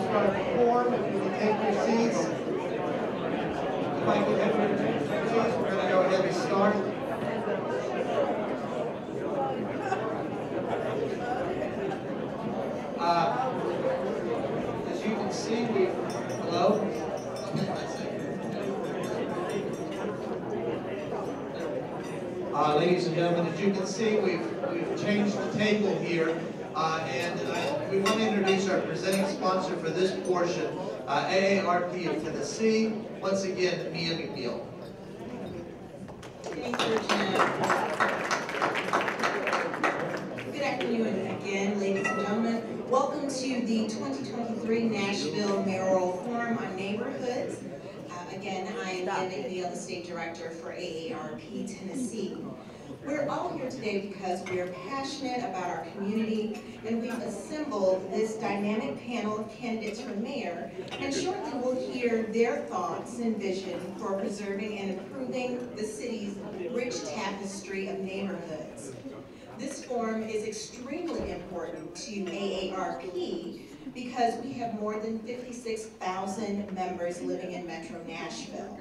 start the forum. If you can take your seats. If I could have your attention, please, we're going to go ahead and start. As you can see, hello? Ladies and gentlemen, as you can see, we've changed the table here, and we want to introduce our presenting sponsor for this portion, AARP of Tennessee. Once again, Mia McNeil. Thank you, Jim. Good afternoon again, ladies and gentlemen. Welcome to the 2023 Nashville Mayoral Forum on Neighborhoods. Again, I am Mia McNeil, the State Director for AARP Tennessee. We're all here today because we are passionate about our community, and we've assembled this dynamic panel of candidates for mayor, and shortly we'll hear their thoughts and vision for preserving and improving the city's rich tapestry of neighborhoods. This forum is extremely important to AARP because we have more than 56,000 members living in Metro Nashville.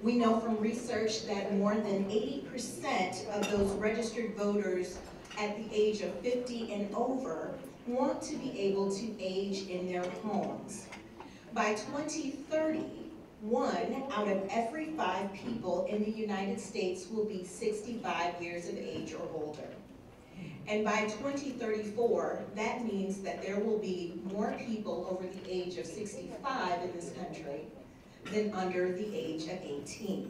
We know from research that more than 80% of those registered voters at the age of 50 and over want to be able to age in their homes. By 2030, 1 out of every 5 people in the United States will be 65 years of age or older. And by 2034, that means that there will be more people over the age of 65 in this country than under the age of 18.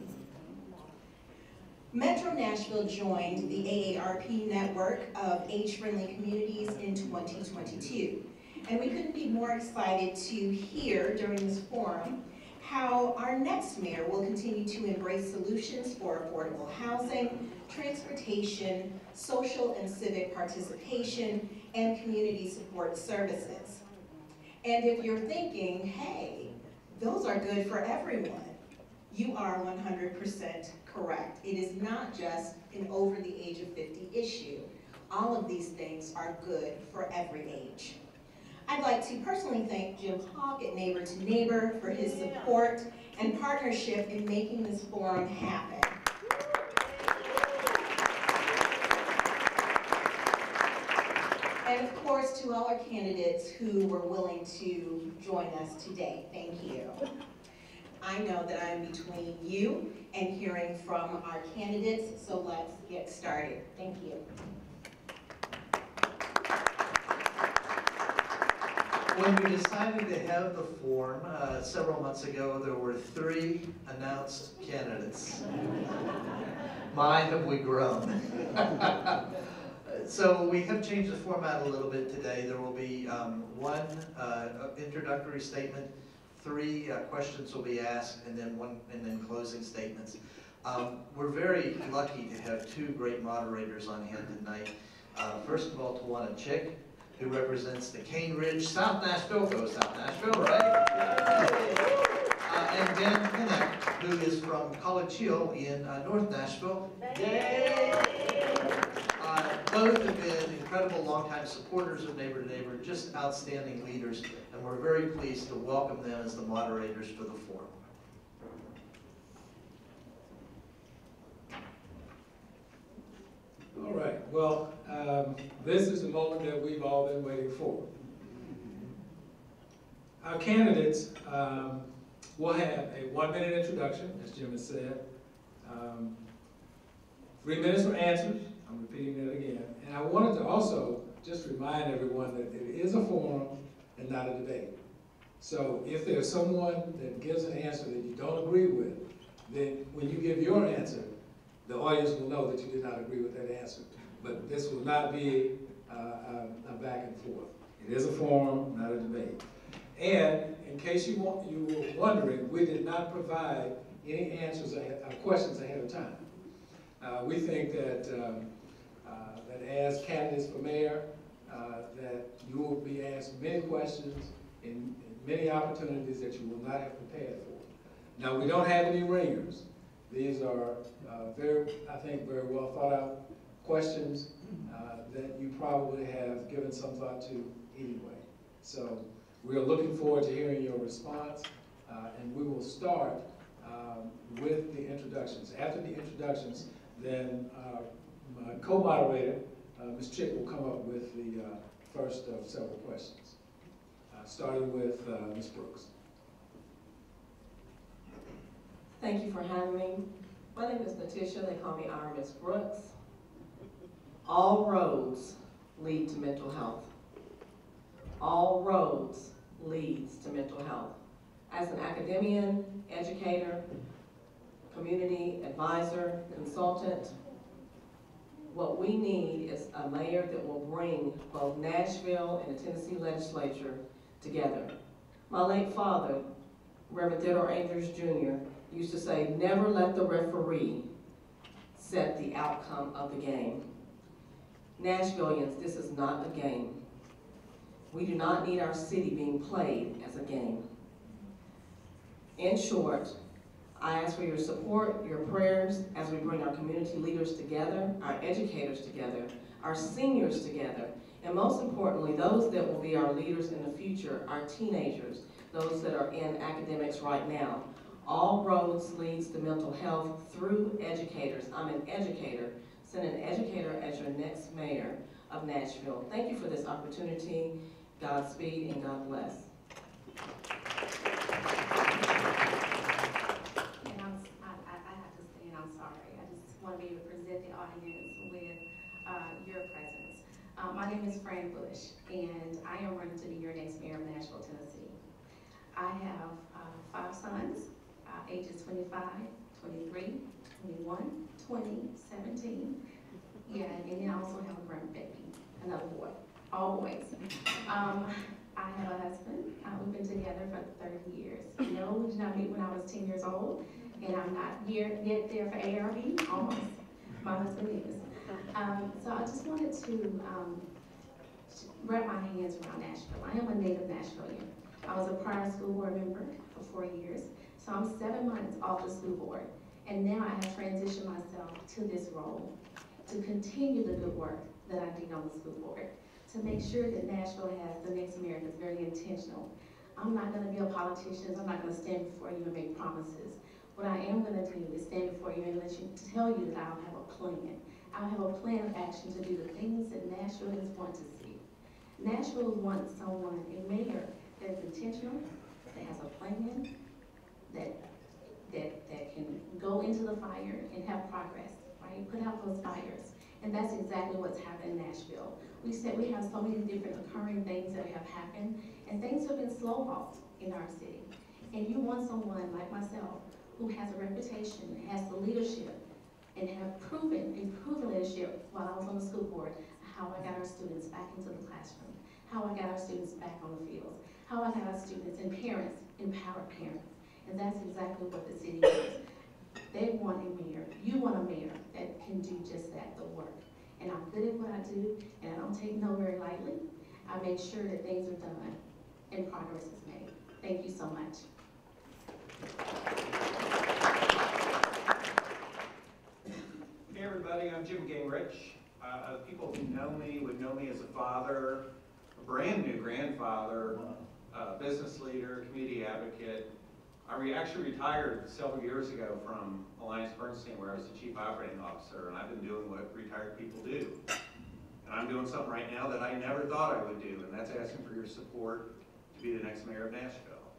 Metro Nashville joined the AARP network of age-friendly communities in 2022. And we couldn't be more excited to hear during this forum how our next mayor will continue to embrace solutions for affordable housing, transportation, social and civic participation, and community support services. And if you're thinking, hey, those are good for everyone, you are 100% correct. It is not just an over the age of 50 issue. All of these things are good for every age. I'd like to personally thank Jim Hawk at Neighbor to Neighbor for his support and partnership in making this forum happen. And of course, to all our candidates who were willing to join us today, thank you. I know that I'm between you and hearing from our candidates, so let's get started. Thank you. When we decided to have the forum several months ago, there were 3 announced candidates. My, have we grown. So we have changed the format a little bit today. There will be 1 introductory statement, 3 questions will be asked, and then closing statements. We're very lucky to have 2 great moderators on hand tonight. First of all, Tawana Chick, who represents the Cane Ridge, South Nashville. Go South Nashville, right? And Dan Pinnock, who is from College Hill in North Nashville. Yay! Both have been incredible longtime supporters of Neighbor to Neighbor, just outstanding leaders, and we're very pleased to welcome them as the moderators for the forum. All right, well, this is the moment that we've all been waiting for. Our candidates will have a 1-minute introduction, as Jim has said, 3 minutes for answers. I'm repeating that again. And I wanted to also just remind everyone that it is a forum and not a debate. So if there's someone that gives an answer that you don't agree with, then when you give your answer, the audience will know that you did not agree with that answer. But this will not be a back and forth. It is a forum, not a debate. And in case you were wondering, we did not provide any answers questions ahead of time. We think that as candidates for mayor, that you will be asked many questions in many opportunities that you will not have prepared for. Now, we don't have any ringers. These are I think, very well thought out questions that you probably have given some thought to anyway. So We are looking forward to hearing your response, and we will start with the introductions. After the introductions, then my co-moderator, Ms. Chick, will come up with the first of several questions, starting with Ms. Brooks. Thank you for having me. My name is Natisha. They call me our Miss Brooks. All roads lead to mental health. All roads leads to mental health. As an academician, educator, community advisor, consultant, what we need is a mayor that will bring both Nashville and the Tennessee legislature together. My late father, Reverend Theodore Andrews Jr., used to say, never let the referee set the outcome of the game. Nashvillians, this is not a game. We do not need our city being played as a game. In short, I ask for your support, your prayers, as we bring our community leaders together, our educators together, our seniors together, and most importantly, those that will be our leaders in the future, our teenagers, those that are in academics right now. All roads leads to mental health through educators. I'm an educator. Send an educator as your next mayor of Nashville. Thank you for this opportunity. Godspeed and God bless. And I have to say, and I'm sorry, I just want to be able to present the audience with your presence. My name is Fran Bush, and I am running to be your next mayor of Nashville, Tennessee. I have 5 sons, ages 25, 23, 21, 20, 17. Yeah, and then I also have a grandbaby, another boy, all boys. I have a husband. We've been together for 30 years. No, we did not meet when I was 10 years old, and I'm not yet there for ARB, almost. My husband is. So I just wanted to wrap my hands around Nashville. I am a native Nashvilleian. I was a prior school board member for 4 years, so I'm 7 months off the school board. And now I have transitioned myself to this role to continue the good work that I did on the school board, to make sure that Nashville has the next mayor that's very intentional. I'm not going to be a politician. I'm not going to stand before you and make promises. What I am going to do is stand before you and tell you that I'll have a plan. I'll have a plan of action to do the things that Nashvilleians want to see. Nashville wants someone, a mayor, that's intentional, that has a plan, that can go into the fire and have progress, right? Put out those fires. And that's exactly what's happened in Nashville. We said we have so many different occurring things that have happened, and things have been slow-walked in our city. And you want someone like myself who has a reputation, has the leadership, and have proven leadership while I was on the school board, how I got our students back into the classroom, how I got our students back on the fields, how I got our students and parents, empowered parents. And that's exactly what the city is. They want a mayor, you want a mayor that can do just that, the work. And I'm good at what I do, and I don't take no very lightly. I make sure that things are done and progress is made. Thank you so much. Hey everybody, I'm Jim Gingrich. People who know me would know me as a father, a brand new grandfather, business leader, community advocate. I actually retired several years ago from Alliance Bernstein, where I was the chief operating officer, and I've been doing what retired people do. And I'm doing something right now that I never thought I would do, and that's asking for your support to be the next mayor of Nashville.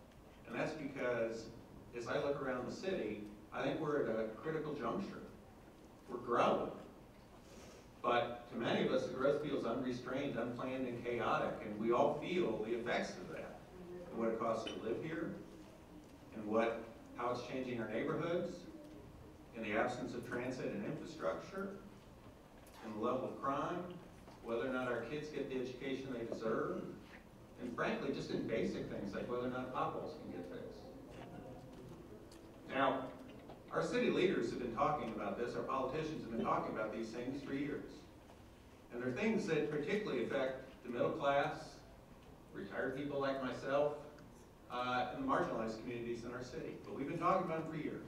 And that's because, as I look around the city, I think we're at a critical juncture. We're growing. But to many of us, the growth feels unrestrained, unplanned, and chaotic, and we all feel the effects of that. And what it costs to live here, and how it's changing our neighborhoods, in the absence of transit and infrastructure, and the level of crime, whether or not our kids get the education they deserve, and frankly, just in basic things like whether or not potholes can get fixed. Now, our city leaders have been talking about this, our politicians have been talking about these things for years. And they're things that particularly affect the middle class, retired people like myself, and the marginalized communities in our city. But we've been talking about them for years.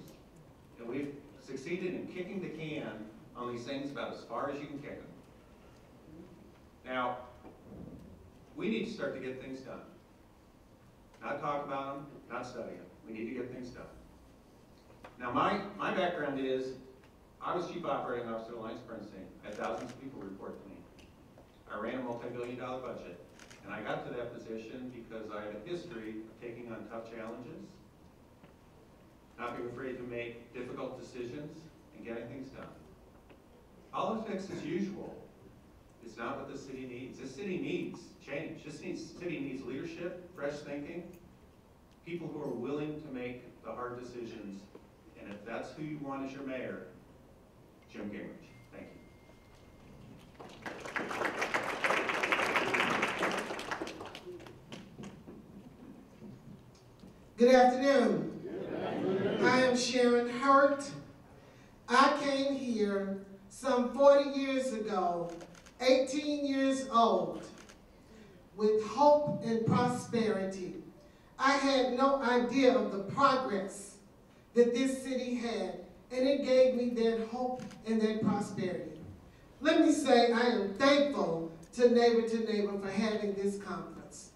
And we've succeeded in kicking the can on these things about as far as you can kick them. Now, we need to start to get things done. Not talk about them, not study them. We need to get things done. Now my background is, I was Chief Operating Officer at Alliance Princeton. I had thousands of people report to me. I ran a multi-billion-dollar budget. And I got to that position because I had a history of taking on tough challenges, not being afraid to make difficult decisions, and getting things done. Politics, as usual, is not what this city needs. This city needs change. This city needs leadership, fresh thinking, people who are willing to make the hard decisions. And if that's who you want as your mayor, Jim Gingrich. Thank you. Good afternoon. I am Sharon Hurt. I came here some 40 years ago, 18 years old, with hope and prosperity. I had no idea of the progress that this city had, and it gave me that hope and that prosperity. Let me say I am thankful to Neighbor for having this conference.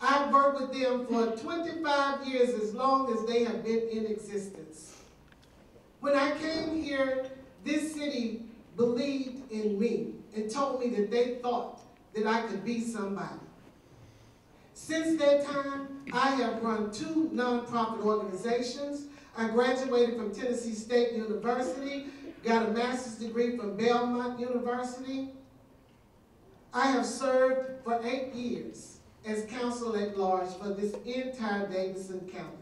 I've worked with them for 25 years, as long as they have been in existence. When I came here, this city believed in me and told me that they thought that I could be somebody. Since that time, I have run 2 nonprofit organizations. I graduated from Tennessee State University, got a master's degree from Belmont University. I have served for 8 years as council at large for this entire Davidson County.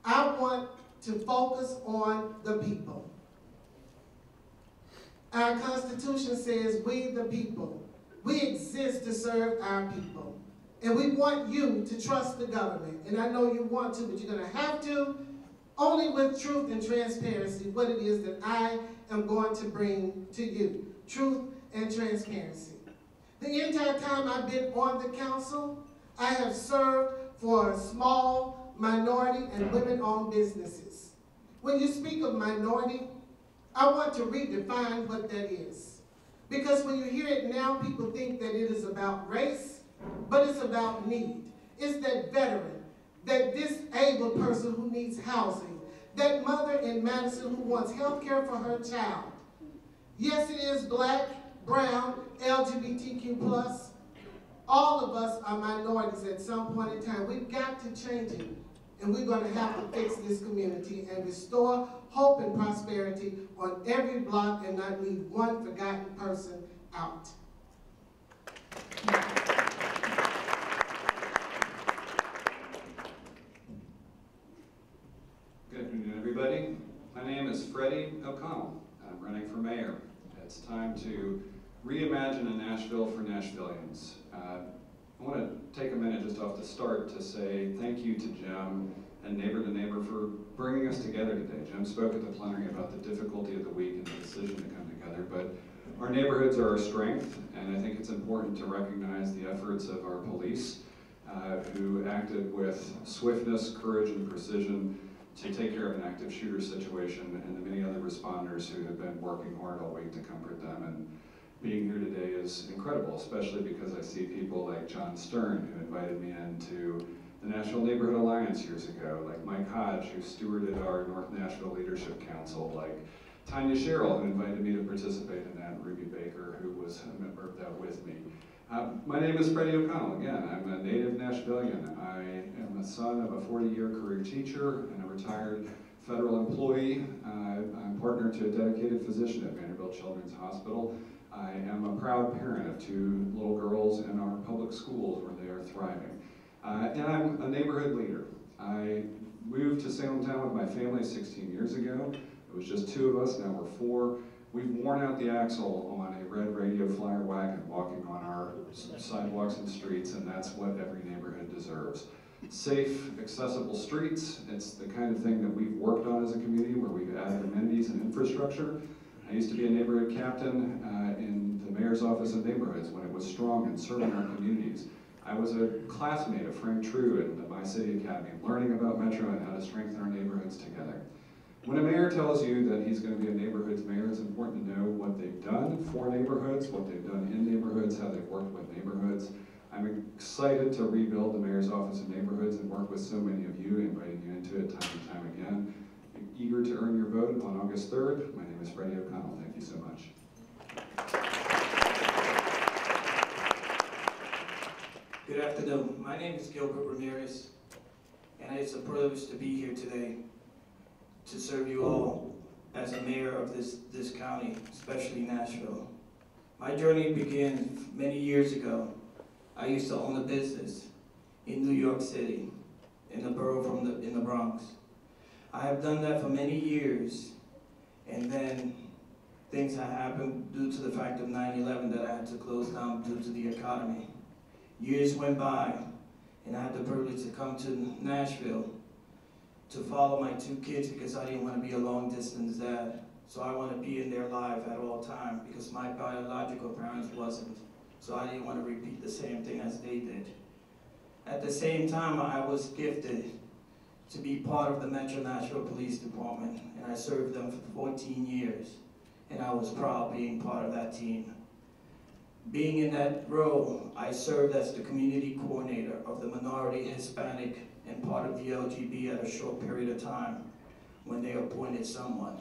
I want to focus on the people. Our Constitution says we the people. We exist to serve our people. And we want you to trust the government. And I know you want to, but you're going to have to, only with truth and transparency, what it is that I am going to bring to you. Truth and transparency. The entire time I've been on the council, I have served for small, minority, and women-owned businesses. When you speak of minority, I want to redefine what that is. Because when you hear it now, people think that it is about race, but it's about need. It's that veteran, that disabled person who needs housing, that mother in Madison who wants health care for her child. Yes, it is black, brown, LGBTQ+. All of us are minorities at some point in time. We've got to change it. And we're going to have to fix this community and restore hope and prosperity on every block and not leave one forgotten person out. Good afternoon, everybody. My name is Freddie O'Connell. I'm running for mayor. It's time to reimagine a Nashville for Nashvillians. I want to take a minute just off the start to say thank you to Jim and Neighbor for bringing us together today. Jim spoke at the plenary about the difficulty of the week and the decision to come together, but our neighborhoods are our strength, and I think it's important to recognize the efforts of our police who acted with swiftness, courage, and precision to take care of an active shooter situation, and the many other responders who have been working hard all week to comfort them. And being here today is incredible, especially because I see people like John Stern, who invited me into the National Neighborhood Alliance years ago, like Mike Hodge, who stewarded our North Nashville Leadership Council, like Tanya Sherrill, who invited me to participate in that, and Ruby Baker, who was a member of that with me. My name is Freddie O'Connell. Again, I'm a native Nashvillian. I am the son of a 40-year career teacher and a retired federal employee. I'm partner to a dedicated physician at Vanderbilt Children's Hospital. I am a proud parent of 2 little girls in our public schools where they are thriving. And I'm a neighborhood leader. I moved to Salem Town with my family 16 years ago. It was just 2 of us, now we're 4. We've worn out the axle on a red radio flyer wagon walking on our sidewalks and streets, and that's what every neighborhood deserves. Safe, accessible streets. It's the kind of thing that we've worked on as a community, where we've added amenities and infrastructure. I used to be a neighborhood captain in the mayor's office of neighborhoods when it was strong and serving our communities. I was a classmate of Frank True at the My City Academy, learning about Metro and how to strengthen our neighborhoods together. When a mayor tells you that he's going to be a neighborhoods mayor, it's important to know what they've done for neighborhoods, what they've done in neighborhoods, how they've worked with neighborhoods. I'm excited to rebuild the Mayor's Office of Neighborhoods and work with so many of you, inviting you into it time and time again. I'm eager to earn your vote on August 3rd. My name is Freddie O'Connell. Thank you so much. Good afternoon. My name is Gilbert Ramirez, and it's a privilege to be here today to serve you all as a mayor of this county, especially Nashville. My journey began many years ago. I used to own a business in New York City, in the borough in the Bronx. I have done that for many years, and then things have happened due to the fact of 9/11 that I had to close down due to the economy. Years went by, and I had the privilege to come to Nashville to follow my 2 kids because I didn't want to be a long-distance dad. So I want to be in their life at all times because my biological parents wasn't. So I didn't want to repeat the same thing as they did. At the same time, I was gifted to be part of the Metro Nashville Police Department, and I served them for 14 years, and I was proud being part of that team. Being in that role, I served as the community coordinator of the minority, Hispanic, and part of the LGB at a short period of time when they appointed someone.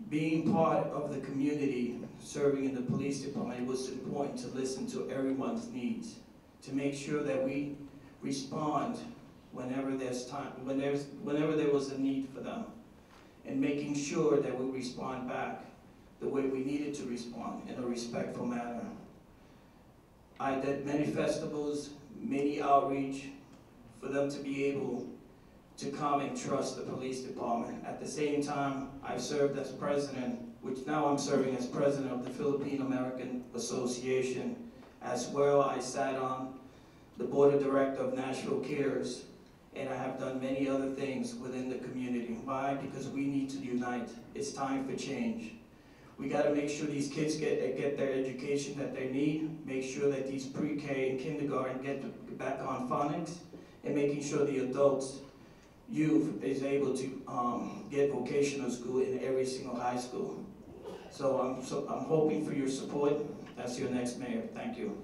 Being part of the community, serving in the police department, it was important to listen to everyone's needs, to make sure that we respond whenever there's time, whenever there was a need for them, and making sure that we respond back the way we needed to respond in a respectful manner. I did many festivals, many outreach for them to be able to come and trust the police department. At the same time, I served as president, which now I'm serving as president of the Philippine American Association. As well, I sat on the board of directors of Nashville Cares, and I have done many other things within the community. Why? Because we need to unite. It's time for change. We got to make sure these kids get their education that they need, make sure that these pre-K and kindergarten get back on phonics, and making sure the adults, youth, is able to get vocational school in every single high school. So I'm hoping for your support as your next mayor. Thank you.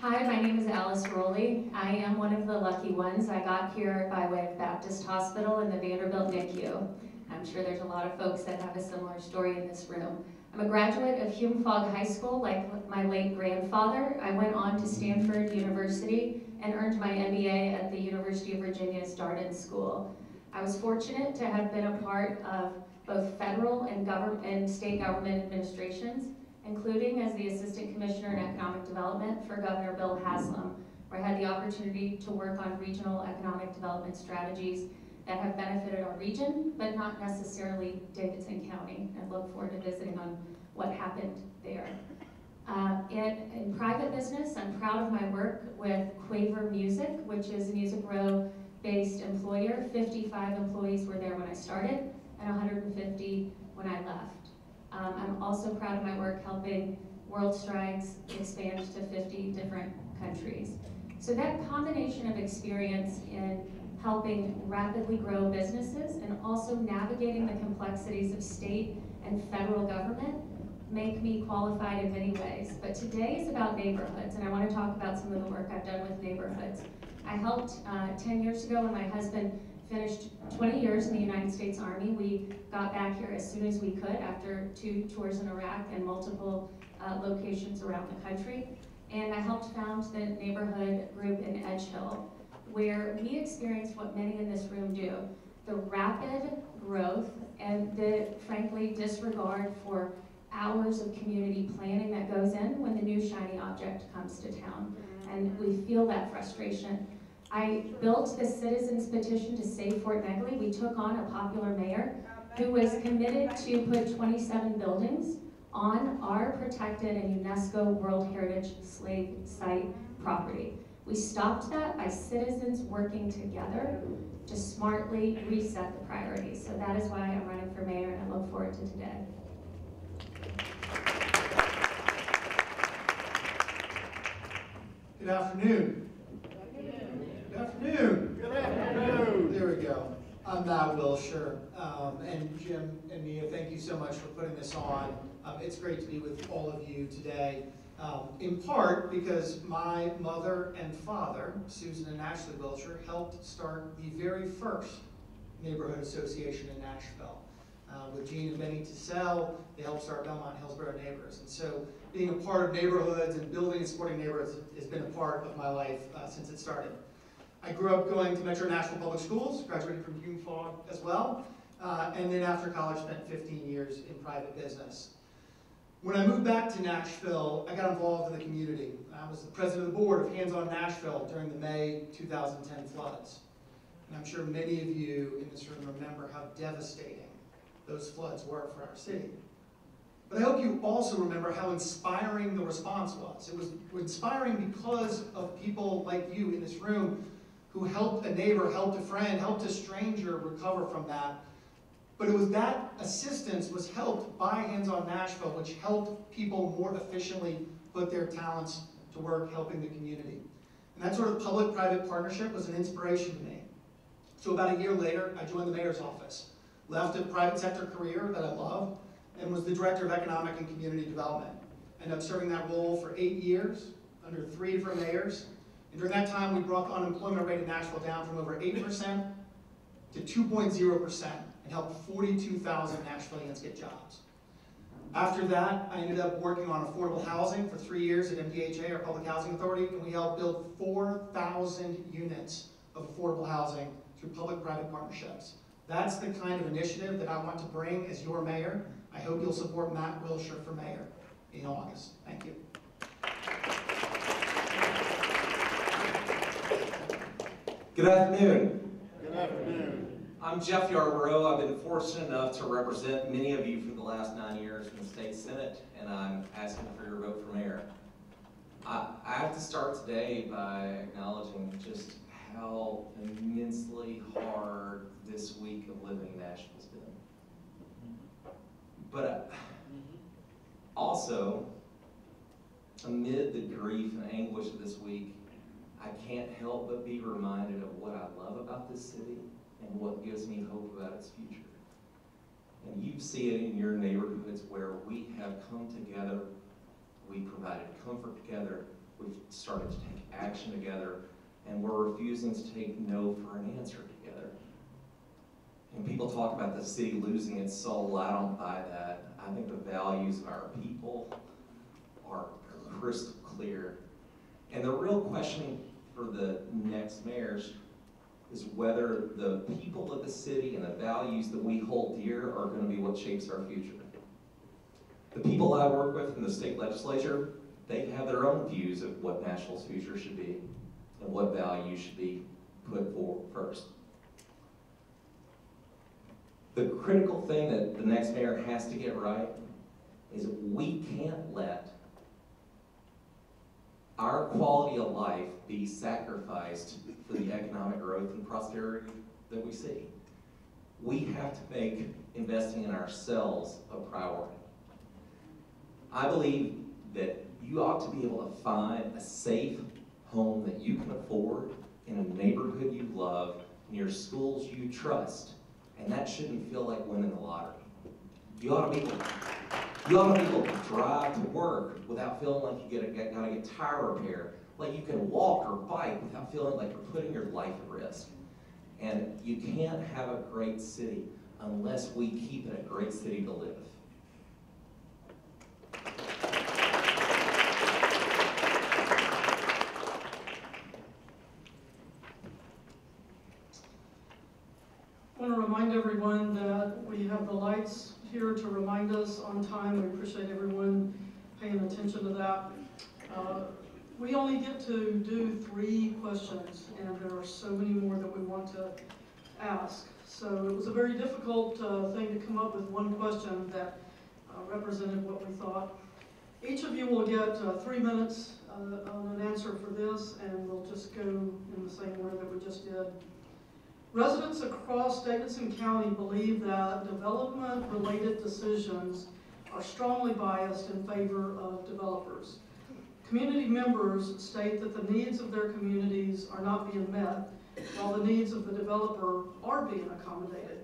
Hi, my name is Alice Rowley. I am one of the lucky ones. I got here by way of Baptist Hospital and the Vanderbilt NICU. I'm sure there's a lot of folks that have a similar story in this room. I'm a graduate of Hume-Fogg High School, like my late grandfather. I went on to Stanford University and earned my MBA at the University of Virginia's Darden School. I was fortunate to have been a part of both federal and state government administrations, including as the Assistant Commissioner in Economic Development for Governor Bill Haslam, where I had the opportunity to work on regional economic development strategies that have benefited our region, but not necessarily Davidson County, and look forward to visiting on what happened there. In private business, I'm proud of my work with Quaver Music, which is a Music Row-based employer. 55 employees were there when I started, and 150 when I left. I'm also proud of my work helping World Strides expand to 50 different countries. So that combination of experience in helping rapidly grow businesses and also navigating the complexities of state and federal government make me qualified in many ways. But today is about neighborhoods, and I want to talk about some of the work I've done with neighborhoods. I helped 10 years ago when my husband finished 20 years in the United States Army. We got back here as soon as we could after 2 tours in Iraq and multiple locations around the country. And I helped found the neighborhood group in Edge Hill, where we experienced what many in this room do, the rapid growth and the, frankly, disregard for hours of community planning that goes in when the new shiny object comes to town. And we feel that frustration. I built the citizens petition to save Fort Negley. We took on a popular mayor who was committed to put 27 buildings on our protected and UNESCO World Heritage Slave Site property. We stopped that by citizens working together to smartly reset the priorities. So that is why I'm running for mayor, and I look forward to today. Good afternoon. Good afternoon. Good afternoon. There we go. I'm Matt Wilshire. And Jim and Mia, thank you so much for putting this on. It's great to be with all of you today, in part because my mother and father, Susan and Ashley Wiltshire, helped start the very first neighborhood association in Nashville. With Gene and Benny Tissell, they helped start Belmont Hillsborough Neighbors. And so being a part of neighborhoods and building and supporting neighborhoods has been a part of my life since it started. I grew up going to Metro Nashville Public Schools, graduated from UFOG as well, and then after college spent 15 years in private business. When I moved back to Nashville, I got involved in the community. I was the president of the board of Hands On Nashville during the May 2010 floods. And I'm sure many of you in this room remember how devastating those floods were for our city. But I hope you also remember how inspiring the response was. It was inspiring because of people like you in this room who helped a neighbor, helped a friend, helped a stranger recover from that. But it was that assistance was helped by Hands On Nashville, which helped people more efficiently put their talents to work helping the community. And that sort of public-private partnership was an inspiration to me. So about a year later, I joined the mayor's office, left a private sector career that I loved, and was the director of economic and community development. I ended up serving that role for 8 years under 3 different mayors. And during that time, we brought the unemployment rate in Nashville down from over 8% to 2.0% and helped 42,000 Nashvillians get jobs. After that, I ended up working on affordable housing for 3 years at MDHA, our public housing authority, and we helped build 4,000 units of affordable housing through public-private partnerships. That's the kind of initiative that I want to bring as your mayor. I hope you'll support Matt Wiltshire for mayor in August. Thank you. Good afternoon. Good afternoon. I'm Jeff Yarborough. I've been fortunate enough to represent many of you for the last 9 years in the state senate, and I'm asking for your vote for mayor. I have to start today by acknowledging just how immensely hard this week of living in Nashville's been. But also, amid the grief and anguish of this week, I can't help but be reminded of what I love about this city and what gives me hope about its future. And you see it in your neighborhoods where we have come together, we provided comfort together, we've started to take action together, and we're refusing to take no for an answer together. And people talk about the city losing its soul. I don't buy that. I think the values of our people are crystal clear. And the real question for the next mayors is whether the people of the city and the values that we hold dear are going to be what shapes our future. The people I work with in the state legislature, they have their own views of what Nashville's future should be and what values should be put forward first. The critical thing that the next mayor has to get right is we can't let our quality of life be sacrificed for the economic growth and prosperity that we see. We have to make investing in ourselves a priority. I believe that you ought to be able to find a safe home that you can afford in a neighborhood you love, in your schools you trust, and that shouldn't feel like winning the lottery. You ought to be able to drive to work without feeling like you gotta get tire repair, like you can walk or bike without feeling like you're putting your life at risk. And you can't have a great city unless we keep it a great city to live. I want to remind everyone that we have the lights here to remind us on time. We appreciate everyone paying attention to that. We only get to do 3 questions, and there are so many more that we want to ask. So it was a very difficult thing to come up with one question that represented what we thought. Each of you will get 3 minutes on an answer for this, and we'll just go in the same order that we just did. Residents across Davidson County believe that development-related decisions are strongly biased in favor of developers. Community members state that the needs of their communities are not being met, while the needs of the developer are being accommodated.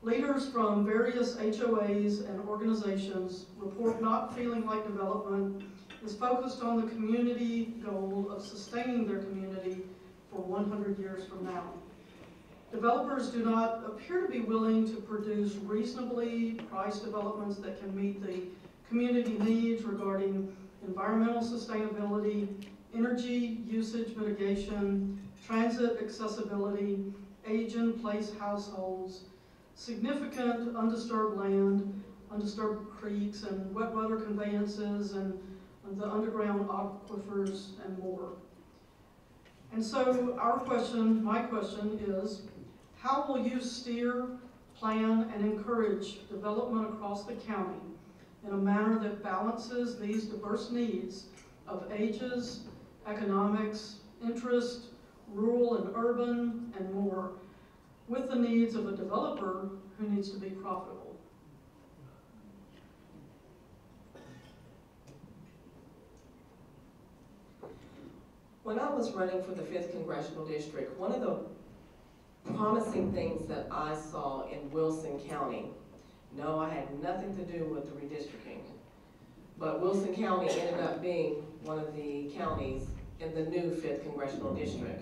Leaders from various HOAs and organizations report not feeling like development is focused on the community goal of sustaining their community for 100 years from now. Developers do not appear to be willing to produce reasonably priced developments that can meet the community needs regarding environmental sustainability, energy usage mitigation, transit accessibility, age-in-place households, significant undisturbed land, undisturbed creeks and wet weather conveyances and the underground aquifers and more. And so our question, my question is, how will you steer, plan, and encourage development across the county in a manner that balances these diverse needs of ages, economics, interest, rural and urban, and more, with the needs of a developer who needs to be profitable? When I was running for the 5th Congressional District, one of the promising things that I saw in Wilson County, no, I had nothing to do with the redistricting, but Wilson County ended up being one of the counties in the new 5th Congressional District.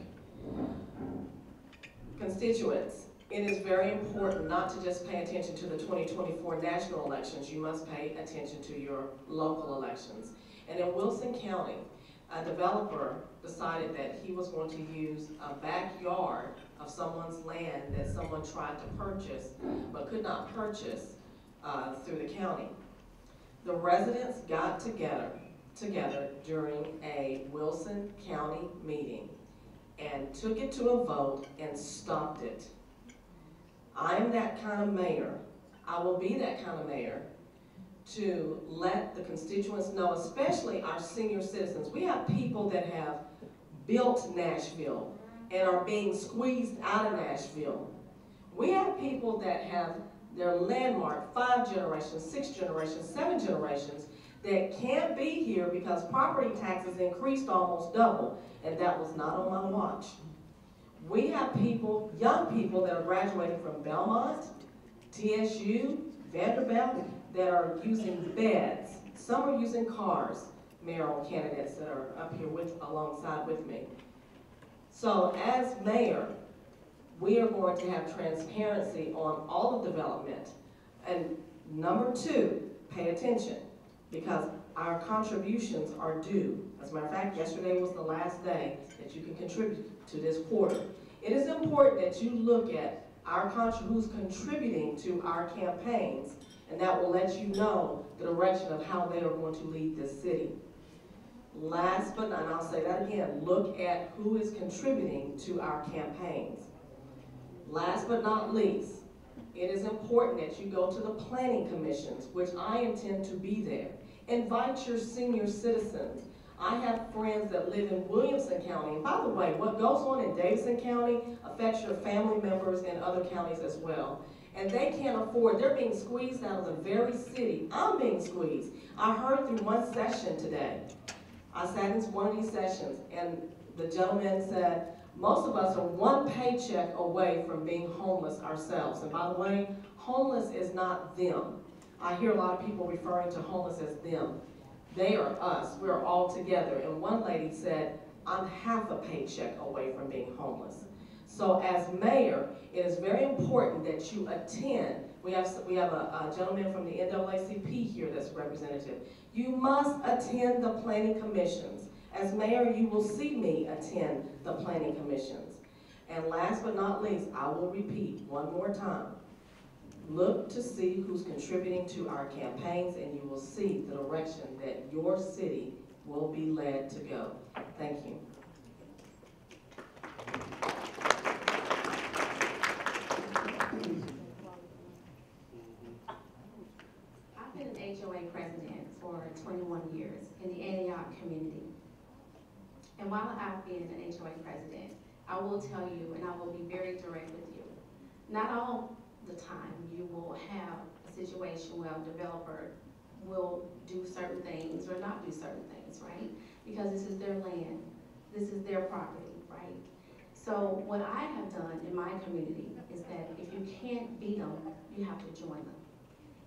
Constituents, it is very important not to just pay attention to the 2024 national elections. You must pay attention to your local elections. And in Wilson County, a developer decided that he was going to use a backyard of someone's land that someone tried to purchase but could not purchase through the county. The residents got together during a Wilson County meeting and took it to a vote and stopped it. I'm that kind of mayor. I will be that kind of mayor to let the constituents know, especially our senior citizens. We have people that have built Nashville and are being squeezed out of Nashville. We have people that have their landmark 5 generations, 6 generations, 7 generations that can't be here because property taxes increased almost double, and that was not on my watch. We have people, young people that are graduating from Belmont, TSU, Vanderbilt, that are using beds. Some are using cars, mayoral candidates that are up here alongside with me. So as mayor, we are going to have transparency on all of development. And number 2, pay attention, because our contributions are due. As a matter of fact, yesterday was the last day that you can contribute to this quarter. It is important that you look at who's contributing to our campaigns, and that will let you know the direction of how they are going to lead this city. Last but not, and I'll say that again, look at who is contributing to our campaigns. Last but not least, it is important that you go to the planning commissions, which I intend to be there. Invite your senior citizens. I have friends that live in Williamson County, and by the way, what goes on in Davidson County affects your family members in other counties as well. And they can't afford, they're being squeezed out of the very city. I'm being squeezed. I heard through one session today. I sat in one of these sessions, and the gentleman said, most of us are one paycheck away from being homeless ourselves. And by the way, homeless is not them. I hear a lot of people referring to homeless as them. They are us. We're all together. And one lady said, I'm half a paycheck away from being homeless. So as mayor, it is very important that you attend. We have a gentleman from the NAACP here that's a representative. You must attend the planning commissions. As mayor, you will see me attend the planning commissions. And last but not least, I will repeat one more time. Look to see who's contributing to our campaigns, and you will see the direction that your city will be led to go. Thank you. I've been an HOA president for 21 years in the Antioch community. And while I've been an HOA president, I will tell you, and I will be very direct with you, not all the time you will have a situation where a developer will do certain things or not do certain things, right? Because this is their land, this is their property, right? So what I have done in my community is that if you can't beat them, you have to join them.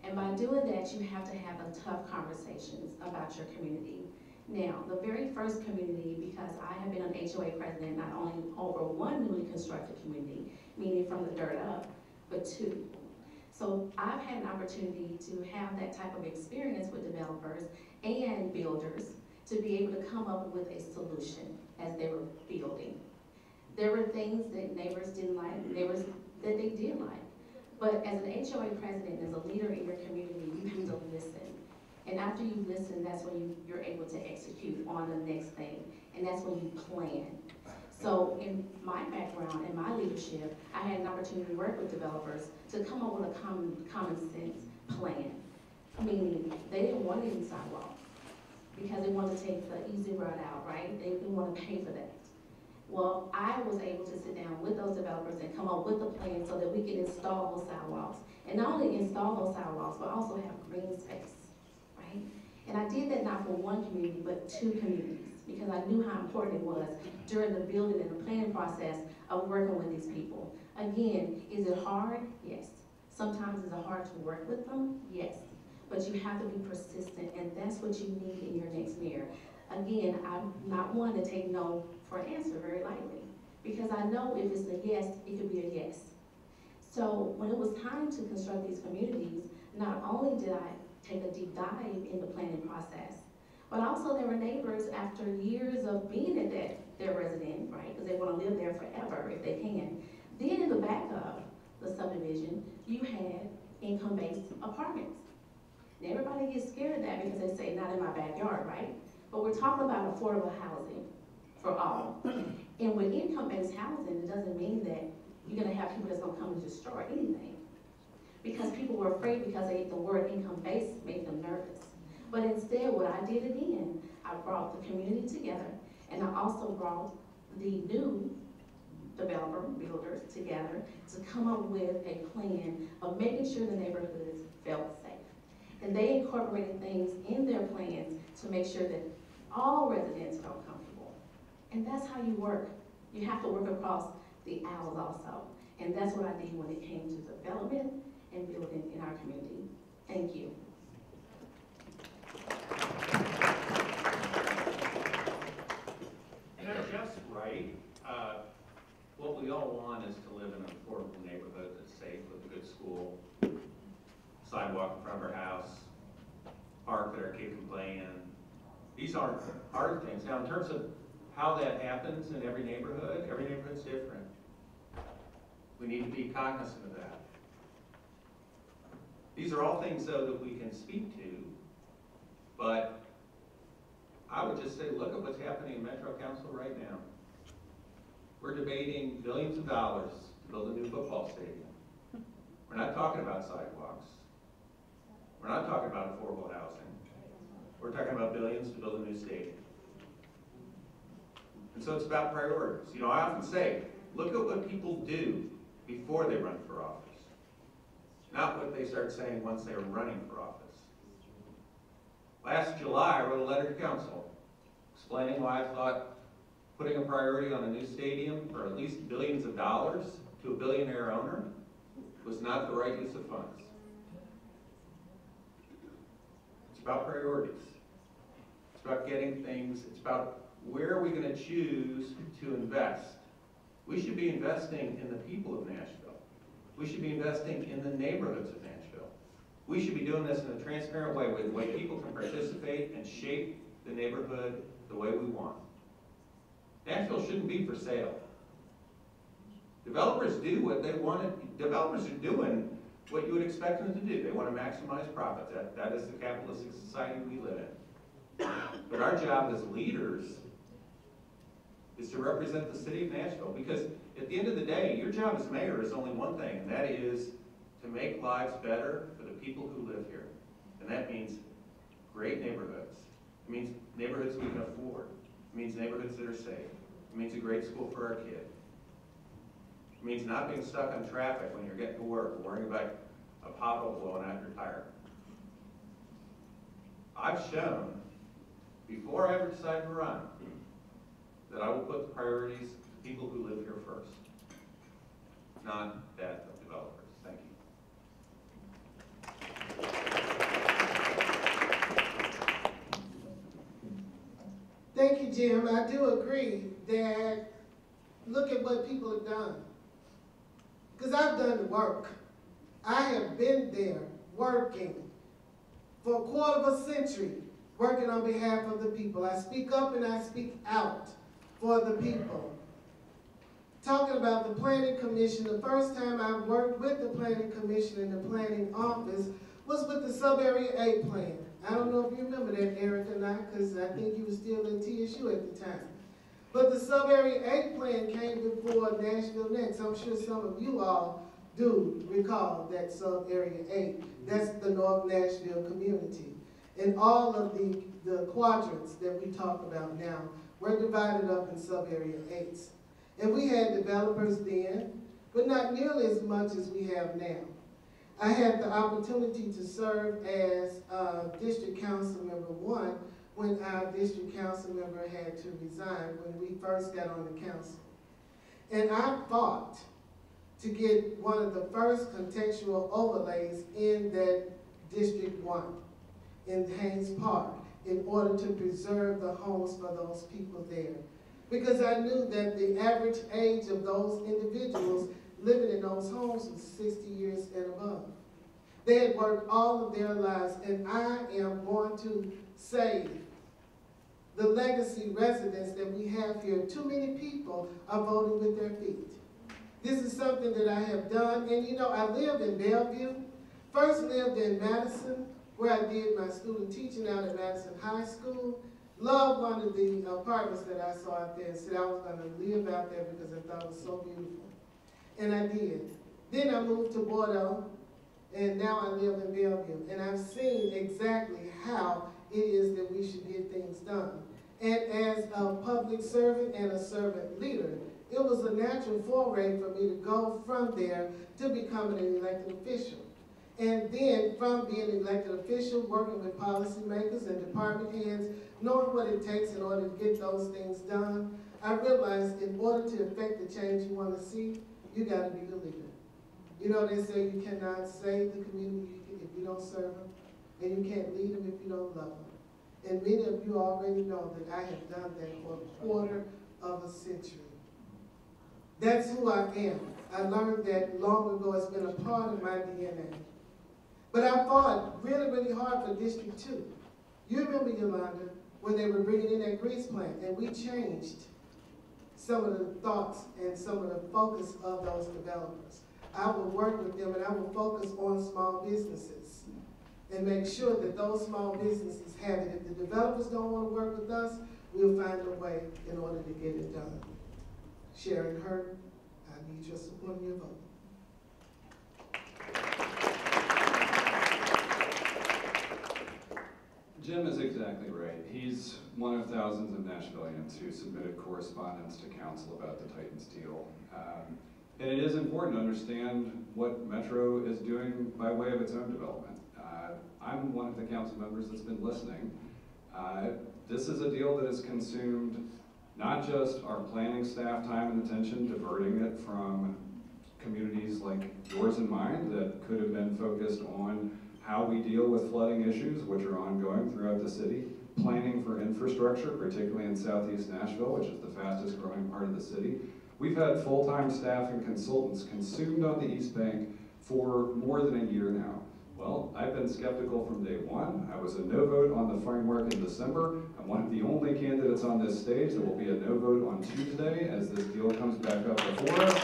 And by doing that, you have to have the tough conversations about your community. Now, the very first community, because I have been an HOA president not only over one newly constructed community, meaning from the dirt up, but two. So I've had an opportunity to have that type of experience with developers and builders to be able to come up with a solution as they were building. There were things that neighbors didn't like, neighbors that they did like. But as an HOA president, as a leader in your community, you have to listen. And after you listen, that's when you're able to execute on the next thing. And that's when you plan. So in my background and my leadership, I had an opportunity to work with developers to come up with a common sense plan. Meaning, they didn't want any sidewalks because they wanted to take the easy route out, right? They didn't want to pay for that. Well, I was able to sit down with those developers and come up with a plan so that we could install those sidewalks. And not only install those sidewalks, but also have green space, right? And I did that not for one community, but two communities, because I knew how important it was during the building and the planning process of working with these people. Again, is it hard? Yes. Sometimes it's hard to work with them? Yes. But you have to be persistent, and that's what you need in your next mayor. Again, I'm not one to take no for an answer very lightly, because I know if it's a yes, it could be a yes. So when it was time to construct these communities, not only did I take a deep dive in the planning process, but also there were neighbors after years of being at their resident, right, because they want to live there forever if they can. Then in the back of the subdivision, you had income-based apartments. And everybody gets scared of that because they say, not in my backyard, right? But we're talking about affordable housing for all. And with income-based housing, it doesn't mean that you're gonna have people that's gonna come and destroy anything. Because people were afraid because the word income-based made them nervous. But instead, what I did again, I brought the community together, and I also brought the new developer, builders together to come up with a plan of making sure the neighborhoods felt safe. And they incorporated things in their plans to make sure that all residents felt comfortable. And that's how you work. You have to work across the aisles also. And that's what I did when it came to development and building in our community. Thank you. You know, Jeff's right. What we all want is to live in an affordable neighborhood that's safe with a good school, sidewalk in front of our house, park that our kid can play in. These aren't hard things. Now, in terms of how that happens in every neighborhood's different. We need to be cognizant of that. These are all things, though, that we can speak to, but I would just say, look at what's happening in Metro Council right now. We're debating billions of dollars to build a new football stadium. We're not talking about sidewalks. We're not talking about affordable housing. We're talking about billions to build a new stadium. And so it's about priorities. You know, I often say, look at what people do before they run for office, not what they start saying once they are running for office. Last July, I wrote a letter to council explaining why I thought putting a priority on a new stadium for at least billions of dollars to a billionaire owner was not the right use of funds. It's about priorities. It's about getting things, it's about where are we going to choose to invest. We should be investing in the people of Nashville. We should be investing in the neighborhoods of Nashville. We should be doing this in a transparent way, with the way people can participate and shape the neighborhood the way we want. Nashville shouldn't be for sale. Developers do what they want. Developers are doing what you would expect them to do. They want to maximize profits. That is the capitalistic society we live in. But our job as leaders is to represent the city of Nashville, because at the end of the day, your job as mayor is only one thing, and that is to make lives better for the people who live here. And that means great neighborhoods. It means neighborhoods we can afford. It means neighborhoods that are safe. It means a great school for our kid. It means not being stuck on traffic when you're getting to work, worrying about a pothole blowing out your tire. I've shown, before I ever decided to run, that I will put the priorities people who live here first, not that of developers. Thank you. Thank you, Jim. I do agree that look at what people have done. Because I've done the work. I have been there working for a quarter of a century, working on behalf of the people. I speak up and I speak out for the people. Talking about the Planning Commission, the first time I worked with the Planning Commission in the planning office was with the Sub-Area A plan. I don't know if you remember that, Eric, or not, because I think you were still in TSU at the time. But the Sub-Area A plan came before Nashville Next. I'm sure some of you all do recall that Sub-Area A. That's the North Nashville community. And all of the quadrants that we talk about now were divided up in Sub-Area 8s. And we had developers then, but not nearly as much as we have now. I had the opportunity to serve as District Council Member 1 when our District Council Member had to resign when we first got on the council. And I fought to get one of the first contextual overlays in that District 1 in Haynes Park in order to preserve the homes for those people there. Because I knew that the average age of those individuals living in those homes was 60 years and above. They had worked all of their lives, and I am going to save the legacy residents that we have here. Too many people are voting with their feet. This is something that I have done, and you know, I lived in Bellevue, first lived in Madison, where I did my student teaching out at Madison High School. Loved one of the apartments that I saw out there and said I was going to live out there because I thought it was so beautiful. And I did. Then I moved to Bordeaux, and now I live in Bellevue. And I've seen exactly how it is that we should get things done. And as a public servant and a servant leader, it was a natural foray for me to go from there to becoming an elected official. And then from being an elected official, working with policymakers and department heads, knowing what it takes in order to get those things done, I realized in order to affect the change you want to see, you got to be the leader. You know, they say you cannot save the community if you don't serve them, and you can't lead them if you don't love them. And many of you already know that I have done that for a quarter of a century. That's who I am. I learned that long ago. It's been a part of my DNA. But I fought really, really hard for District 2. You remember, Yolanda, when they were bringing in that grease plant, and we changed some of the thoughts and some of the focus of those developers. I will work with them, and I will focus on small businesses and make sure that those small businesses have it. If the developers don't want to work with us, we'll find a way in order to get it done. Sharon Hurd, I need your support and your vote. Jim is exactly right. He's one of thousands of Nashvillians who submitted correspondence to council about the Titans deal. And it is important to understand what Metro is doing by way of its own development. I'm one of the council members that's been listening. This is a deal that has consumed not just our planning staff time and attention, diverting it from communities like yours and mine that could have been focused on how we deal with flooding issues, which are ongoing throughout the city, planning for infrastructure, particularly in southeast Nashville, which is the fastest growing part of the city. We've had full-time staff and consultants consumed on the East Bank for more than a year now. Well, I've been skeptical from day one. I was a no vote on the framework in December. I'm one of the only candidates on this stage that will be a no vote on Tuesday as this deal comes back up before us.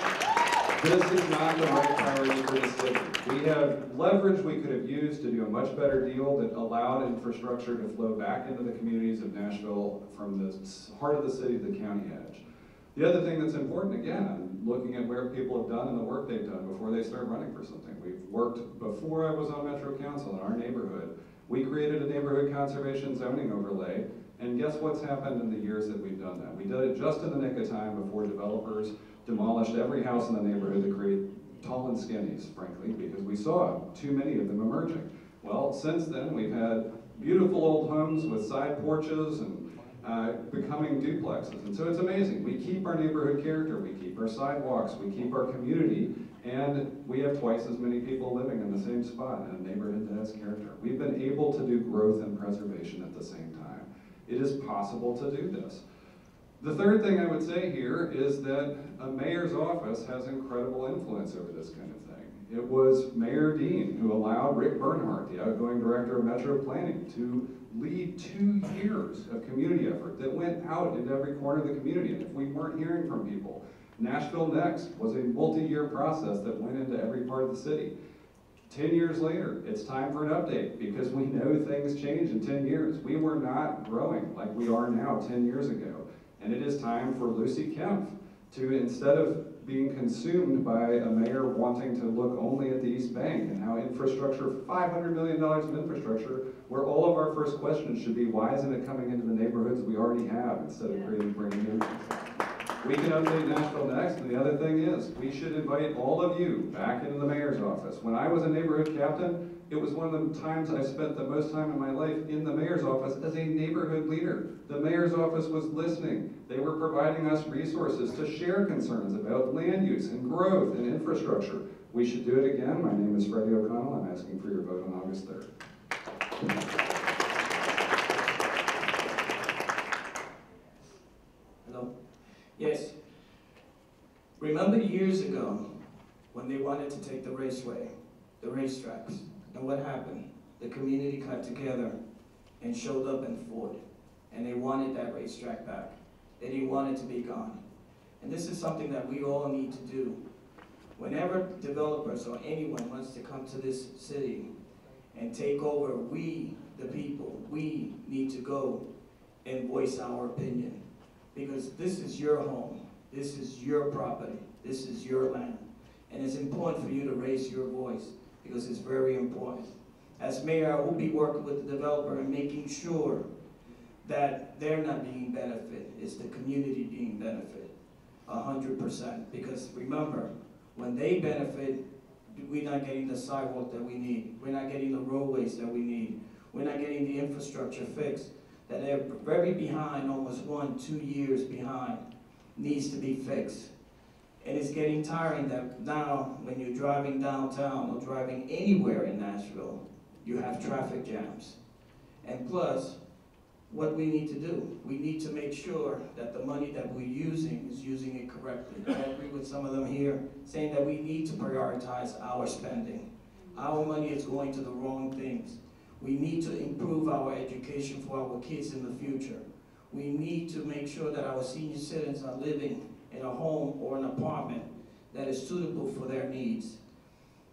This is not the right priority for the city. We have leverage we could have used to do a much better deal that allowed infrastructure to flow back into the communities of Nashville from the heart of the city to the county edge. The other thing that's important, again, I'm looking at where people have done and the work they've done before they start running for something. We've worked, before I was on Metro Council in our neighborhood, we created a neighborhood conservation zoning overlay, and guess what's happened in the years that we've done that? We did it just in the nick of time before developers demolished every house in the neighborhood to create tall and skinnies, frankly, because we saw too many of them emerging. Well, since then, we've had beautiful old homes with side porches and becoming duplexes. And so it's amazing. We keep our neighborhood character, we keep our sidewalks, we keep our community, and we have twice as many people living in the same spot in a neighborhood that has character. We've been able to do growth and preservation at the same time. It is possible to do this. The third thing I would say here is that a mayor's office has incredible influence over this kind of thing. It was Mayor Dean who allowed Rick Bernhardt, the outgoing director of Metro Planning, to lead 2 years of community effort that went out into every corner of the community. And if we weren't hearing from people, Nashville Next was a multi-year process that went into every part of the city. 10 years later, it's time for an update because we know things change in 10 years. We were not growing like we are now 10 years ago. And it is time for Lucy Kempf to, instead of being consumed by a mayor wanting to look only at the East Bank and how infrastructure, $500 million of infrastructure, where all of our first questions should be, why isn't it coming into the neighborhoods we already have instead of creating brand new ones? We can update Nashville Next, and the other thing is, we should invite all of you back into the mayor's office. When I was a neighborhood captain, it was one of the times I spent the most time in my life in the mayor's office as a neighborhood leader. The mayor's office was listening. They were providing us resources to share concerns about land use and growth and infrastructure. We should do it again. My name is Freddie O'Connell. I'm asking for your vote on August 3rd. Hello? Yes. Remember years ago when they wanted to take the raceway, the racetracks, and what happened? The community got together and showed up and fought, and they wanted that racetrack back. They didn't want it to be gone. And this is something that we all need to do. Whenever developers or anyone wants to come to this city and take over, we, the people, we need to go and voice our opinion. Because this is your home, this is your property, this is your land. And it's important for you to raise your voice because it's very important. As mayor, I will be working with the developer and making sure that they're not being benefited, it's the community being benefited, 100%. Because remember, when they benefit, we're not getting the sidewalk that we need, we're not getting the roadways that we need, we're not getting the infrastructure fixed, that they're very behind, almost 1-2 years behind, needs to be fixed. And it's getting tiring that now, when you're driving downtown or driving anywhere in Nashville, you have traffic jams. And plus, what we need to do, we need to make sure that the money that we're using is using it correctly. I agree with some of them here, saying that we need to prioritize our spending. Our money is going to the wrong things. We need to improve our education for our kids in the future. We need to make sure that our senior citizens are living in a home or an apartment that is suitable for their needs.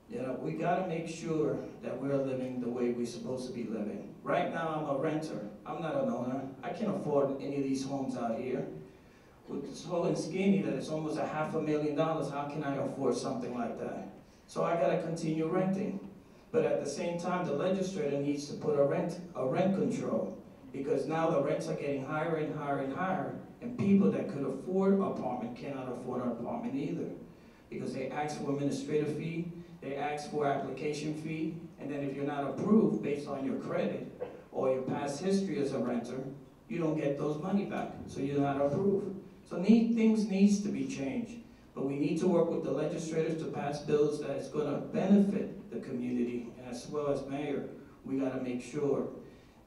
You know, we gotta make sure that we're living the way we're supposed to be living. Right now, I'm a renter. I'm not an owner. I can't afford any of these homes out here. With so and skinny that it's almost $500,000, how can I afford something like that? So I gotta continue renting. But at the same time, the legislator needs to put a rent control, because now the rents are getting higher and higher and higher, and people that could afford an apartment cannot afford an apartment either, because they ask for administrative fee, they ask for application fee, and then if you're not approved based on your credit or your past history as a renter, you don't get those money back, so you're not approved. So things needs to be changed, but we need to work with the legislators to pass bills that is going to benefit the community, and as well as mayor, we got to make sure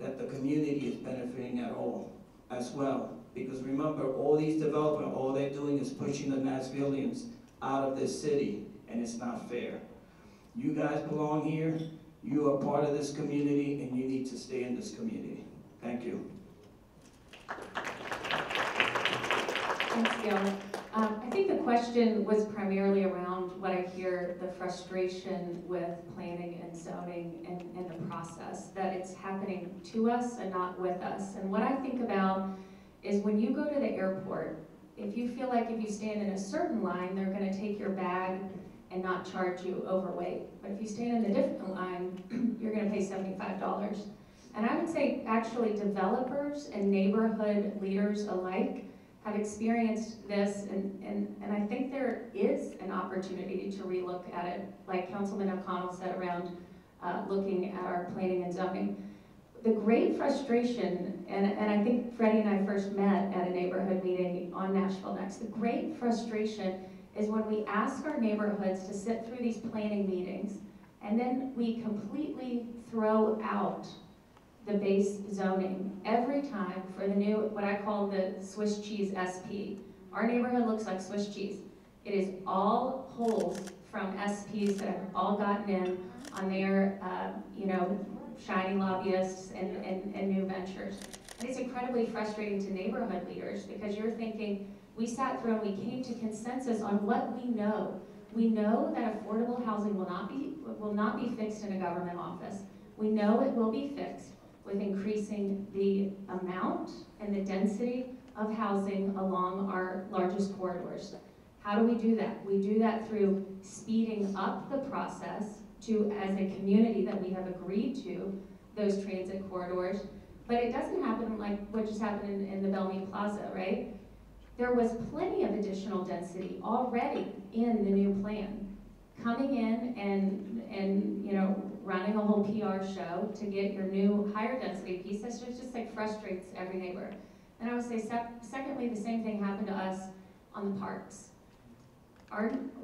that the community is benefiting at all as well. Because remember, all these developers, all they're doing is pushing the Nashvillians out of this city, and it's not fair. You guys belong here, you are part of this community, and you need to stay in this community. Thank you. Thanks, Gil. I think the question was primarily around what I hear, the frustration with planning and zoning and the process, that it's happening to us and not with us. And what I think about is when you go to the airport, if you feel like if you stand in a certain line, they're gonna take your bag and not charge you overweight. But if you stand in a different line, you're gonna pay $75. And I would say actually developers and neighborhood leaders alike have experienced this, and I think there is an opportunity to relook at it, like Councilman O'Connell said around looking at our planning and zoning. the great frustration, and I think Freddie and I first met at a neighborhood meeting on Nashville Next. The great frustration is when we ask our neighborhoods to sit through these planning meetings, and then we completely throw out the base zoning every time for the new, what I call the Swiss cheese SP. Our neighborhood looks like Swiss cheese. It is all holes from SPs that have all gotten in on their, shiny lobbyists and new ventures. And it's incredibly frustrating to neighborhood leaders because you're thinking, we sat through and we came to consensus on what we know. We know that affordable housing will not be fixed in a government office. We know it will be fixed with increasing the amount and the density of housing along our largest corridors. How do we do that? We do that through speeding up the process to, as a community, that we have agreed to those transit corridors. But it doesn't happen like what just happened in the Bellmead Plaza, right? There was plenty of additional density already in the new plan. Coming in and running a whole PR show to get your new higher density piece, that just like frustrates every neighbor. And I would say, secondly, the same thing happened to us on the parks.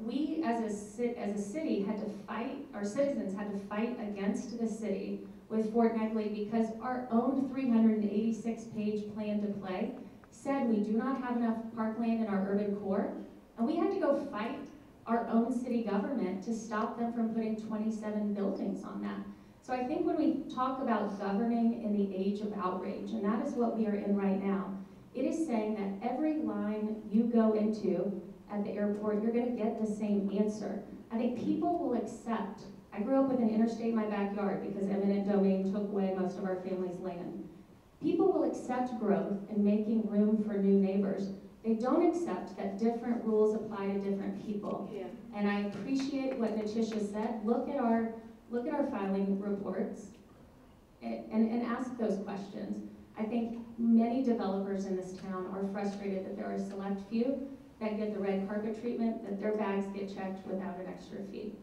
We as a city had to fight, our citizens had to fight against the city with Fort Negley because our own 386-page plan to play said we do not have enough parkland in our urban core, and we had to go fight our own city government to stop them from putting 27 buildings on that. So I think when we talk about governing in the age of outrage, and that is what we are in right now, it is saying that every line you go into at the airport, you're gonna get the same answer. I think people will accept. I grew up with an interstate in my backyard because eminent domain took away most of our family's land. People will accept growth and making room for new neighbors. They don't accept that different rules apply to different people. Yeah. And I appreciate what Natisha said. Look at our filing reports and ask those questions. I think many developers in this town are frustrated that there are a select few that get the red carpet treatment, that their bags get checked without an extra fee.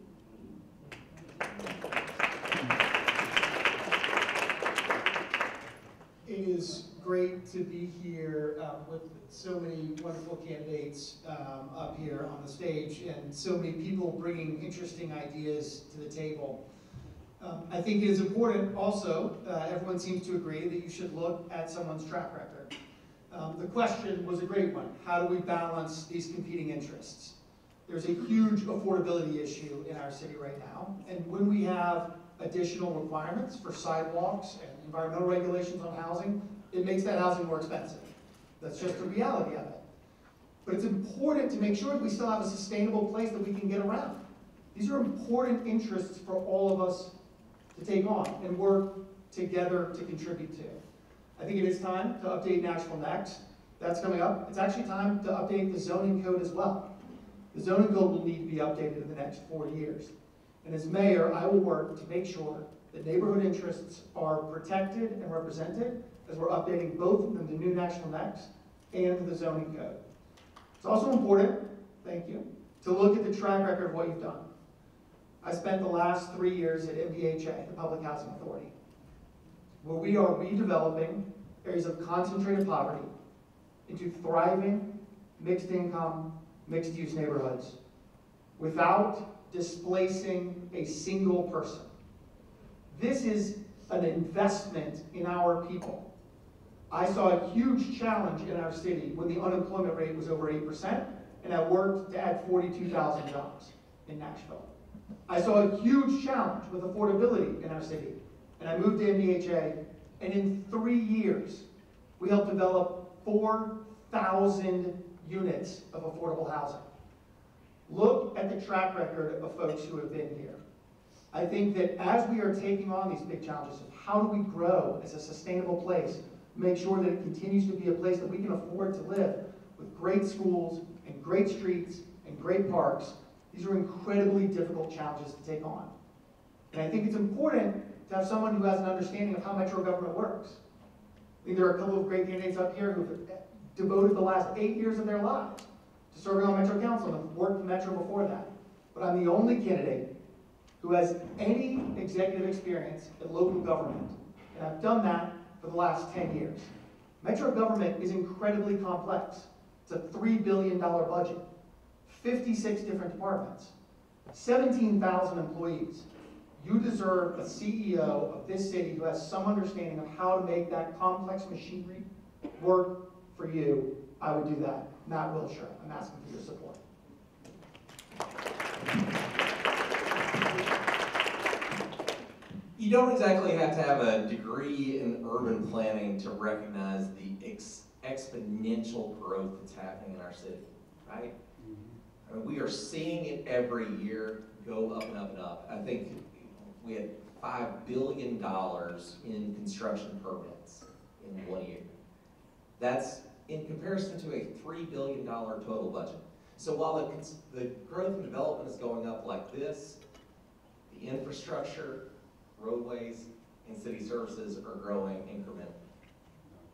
It is great to be here with so many wonderful candidates up here on the stage and so many people bringing interesting ideas to the table. I think it is important also, everyone seems to agree, that you should look at someone's track record. The question was a great one. How do we balance these competing interests? There's a huge affordability issue in our city right now, and when we have additional requirements for sidewalks and environmental regulations on housing, it makes that housing more expensive. That's just the reality of it. But it's important to make sure that we still have a sustainable place that we can get around. These are important interests for all of us to take on and work together to contribute to. I think it is time to update Nashville Next. That's coming up. It's actually time to update the zoning code as well. The zoning code will need to be updated in the next 4 years. And as mayor, I will work to make sure that neighborhood interests are protected and represented as we're updating both of them, the new National Next and the zoning code. It's also important, thank you, to look at the track record of what you've done. I spent the last 3 years at MDHA, the Public Housing Authority, where we are redeveloping areas of concentrated poverty into thriving, mixed income, mixed use neighborhoods without displacing a single person. This is an investment in our people. I saw a huge challenge in our city when the unemployment rate was over 8%, and I worked to add 42,000 jobs in Nashville. I saw a huge challenge with affordability in our city, and I moved to MDHA, and in 3 years, we helped develop 4,000 units of affordable housing. Look at the track record of folks who have been here. I think that as we are taking on these big challenges of how do we grow as a sustainable place, make sure that it continues to be a place that we can afford to live with great schools and great streets and great parks, these are incredibly difficult challenges to take on. And I think it's important to have someone who has an understanding of how metro government works. I think there are a couple of great candidates up here who've devoted the last 8 years of their lives to serving on Metro Council and have worked in Metro before that. But I'm the only candidate who has any executive experience in local government And I've done that for the last 10 years. Metro government is incredibly complex. It's a $3 billion budget, 56 different departments, 17,000 employees. You deserve a CEO of this city who has some understanding of how to make that complex machinery work for you. I would do that. Matt Wilshire, I'm asking for your support. You don't exactly have to have a degree in urban planning to recognize the exponential growth that's happening in our city, right? I mean, we are seeing it every year go up and up and up. I think we had $5 billion in construction permits in 1 year. That's in comparison to a $3 billion total budget. So while the growth and development is going up like this, the infrastructure, roadways, and city services are growing incrementally.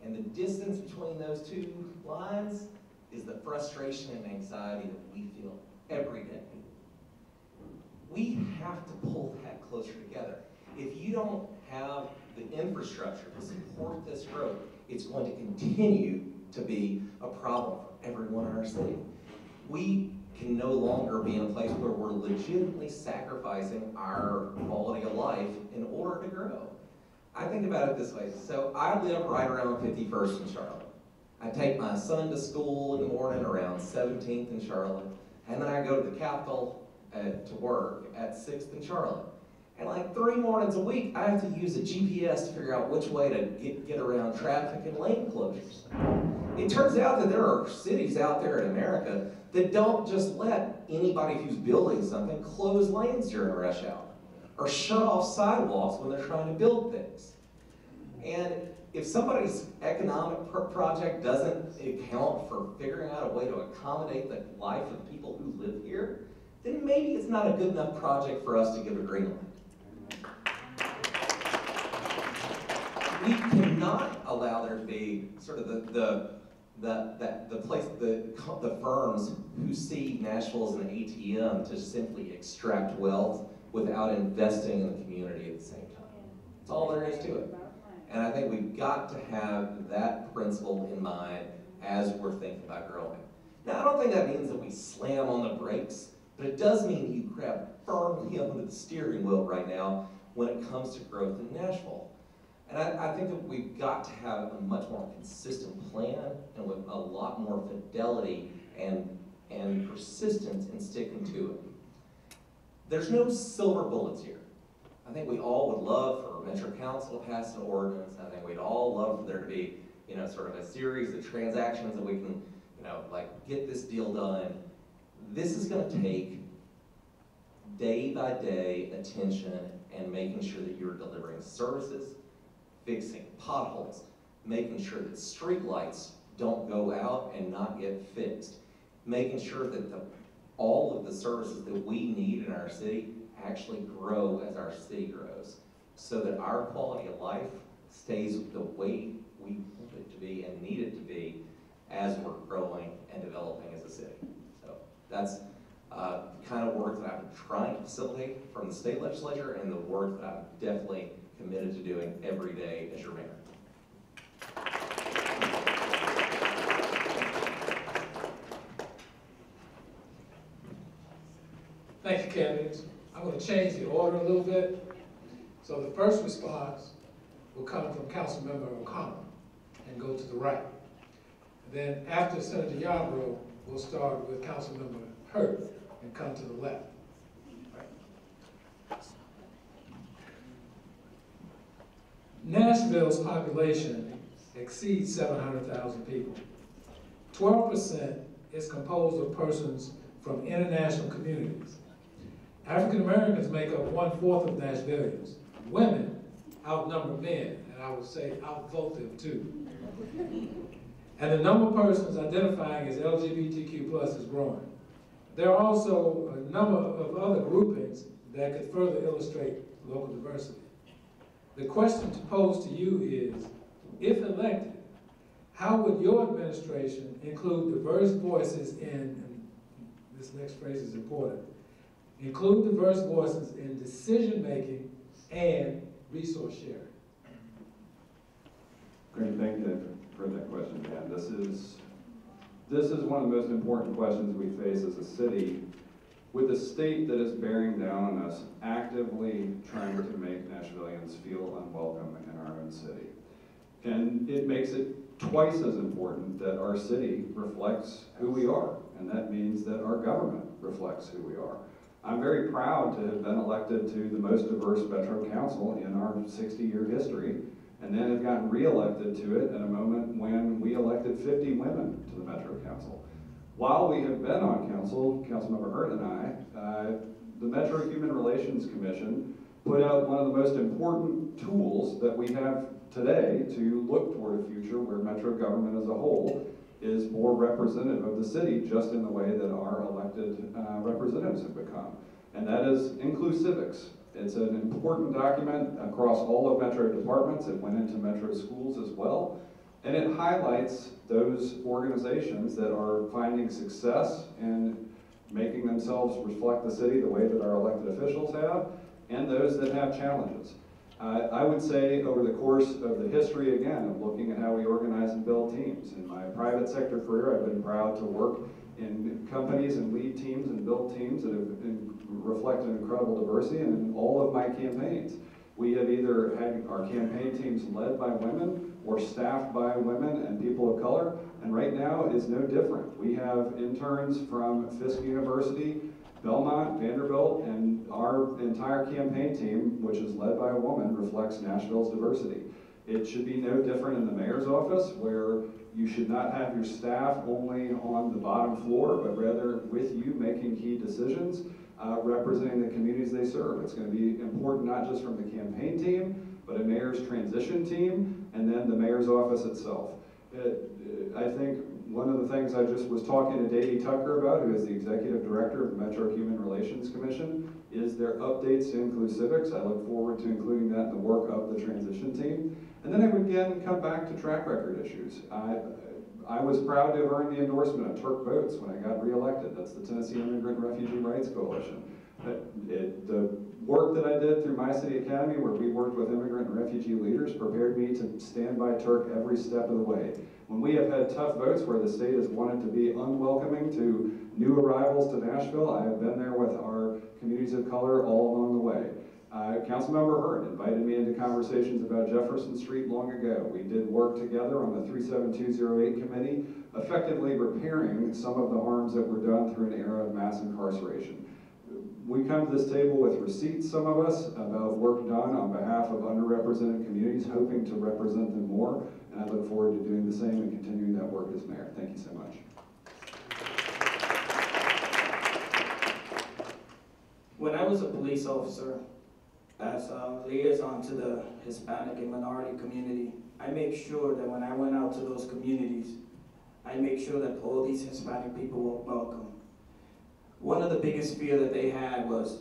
And the distance between those two lines is the frustration and anxiety that we feel every day. We have to pull that closer together. If you don't have the infrastructure to support this growth, it's going to continue to be a problem for everyone in our city. We can no longer be in a place where we're legitimately sacrificing our quality of life in order to grow. I think about it this way. So I live right around 51st in Charlotte. I take my son to school in the morning around 17th in Charlotte, and then I go to the Capitol to work at 6th in Charlotte. And like 3 mornings a week, I have to use a GPS to figure out which way to get around traffic and lane closures. It turns out that there are cities out there in America that don't just let anybody who's building something close lanes during rush hour or shut off sidewalks when they're trying to build things. And if somebody's economic project doesn't account for figuring out a way to accommodate the life of the people who live here, then maybe it's not a good enough project for us to give a green light. We cannot allow there to be sort of the firms who see Nashville as an ATM to simply extract wealth without investing in the community at the same time. That's all there is to it. And I think we've got to have that principle in mind as we're thinking about growing. Now, I don't think that means that we slam on the brakes, but it does mean you grab firmly onto the steering wheel right now when it comes to growth in Nashville. And I think that we've got to have a much more consistent plan and with a lot more fidelity and persistence in sticking to it. There's no silver bullets here. I think we all would love for Metro Council to pass an ordinance. I think we'd all love for there to be, sort of a series of transactions that we can, like get this deal done. This is going to take day by day attention and making sure that you're delivering services, fixing potholes, making sure that street lights don't go out and not get fixed, making sure that all of the services that we need in our city actually grow as our city grows, so that our quality of life stays the way we want it to be and need it to be as we're growing and developing as a city. So that's the kind of work that I'm trying to facilitate from the state legislature and the work that I'm definitely committed to doing every day as your mayor. Thank you, candidates. I'm going to change the order a little bit. So the first response will come from Councilmember O'Connor and go to the right. Then after Senator Yarborough, we'll start with Councilmember Hurt and come to the left. Nashville's population exceeds 700,000 people. 12% is composed of persons from international communities. African Americans make up 1/4 of Nashvillians. Women outnumber men, and I would say outvote them too. And the number of persons identifying as LGBTQ+ is growing. There are also a number of other groupings that could further illustrate local diversity. The question to pose to you is, if elected, how would your administration include diverse voices in, and this next phrase is important, include diverse voices in decision-making and resource sharing? Great, thank you for that question, Dan. This is one of the most important questions we face as a city, with a state that is bearing down on us, actively trying to make Nashvillians feel unwelcome in our own city. And it makes it twice as important that our city reflects who we are, and that means that our government reflects who we are. I'm very proud to have been elected to the most diverse Metro Council in our 60-year history, and then have gotten re-elected to it at a moment when we elected 50 women to the Metro Council. While we have been on council, Councilmember Hurt and I, the Metro Human Relations Commission put out one of the most important tools that we have today to look toward a future where Metro government as a whole is more representative of the city, just in the way that our elected representatives have become. And that is inclusivics. It's an important document across all of Metro departments. It went into Metro schools as well. And it highlights those organizations that are finding success in making themselves reflect the city the way that our elected officials have, and those that have challenges. I would say over the course of the history, again, of looking at how we organize and build teams. In my private sector career, I've been proud to work in companies and lead teams and build teams that have reflected incredible diversity. And in all of my campaigns, we have either had our campaign teams led by women or staffed by women and people of color. And right now is no different. We have interns from Fisk University, Belmont, Vanderbilt, and our entire campaign team, which is led by a woman, reflects Nashville's diversity. It should be no different in the mayor's office, where you should not have your staff only on the bottom floor, but rather with you making key decisions, representing the communities they serve. It's going to be important not just from the campaign team, but a mayor's transition team, and then the mayor's office itself. I think one of the things I just was talking to Davey Tucker about, who is the executive director of the Metro Human Relations Commission, is their updates to inclusivics. I look forward to including that in the work of the transition team. And then I would again come back to track record issues. I was proud to have earned the endorsement of Turk Boats when I got reelected. That's the Tennessee Immigrant Refugee Rights Coalition. The work that I did through My City Academy, where we worked with immigrant and refugee leaders, prepared me to stand by Turk every step of the way. When we have had tough votes where the state has wanted to be unwelcoming to new arrivals to Nashville, I have been there with our communities of color all along the way. Councilmember Hurt invited me into conversations about Jefferson Street long ago. We did work together on the 37208 committee, effectively repairing some of the harms that were done through an era of mass incarceration. We come to this table with receipts, some of us, about work done on behalf of underrepresented communities, hoping to represent them more, and I look forward to doing the same and continuing that work as mayor. Thank you so much. When I was a police officer, as a liaison to the Hispanic and minority community, I make sure that when I went out to those communities, I make sure that all these Hispanic people were welcome. One of the biggest fear that they had was,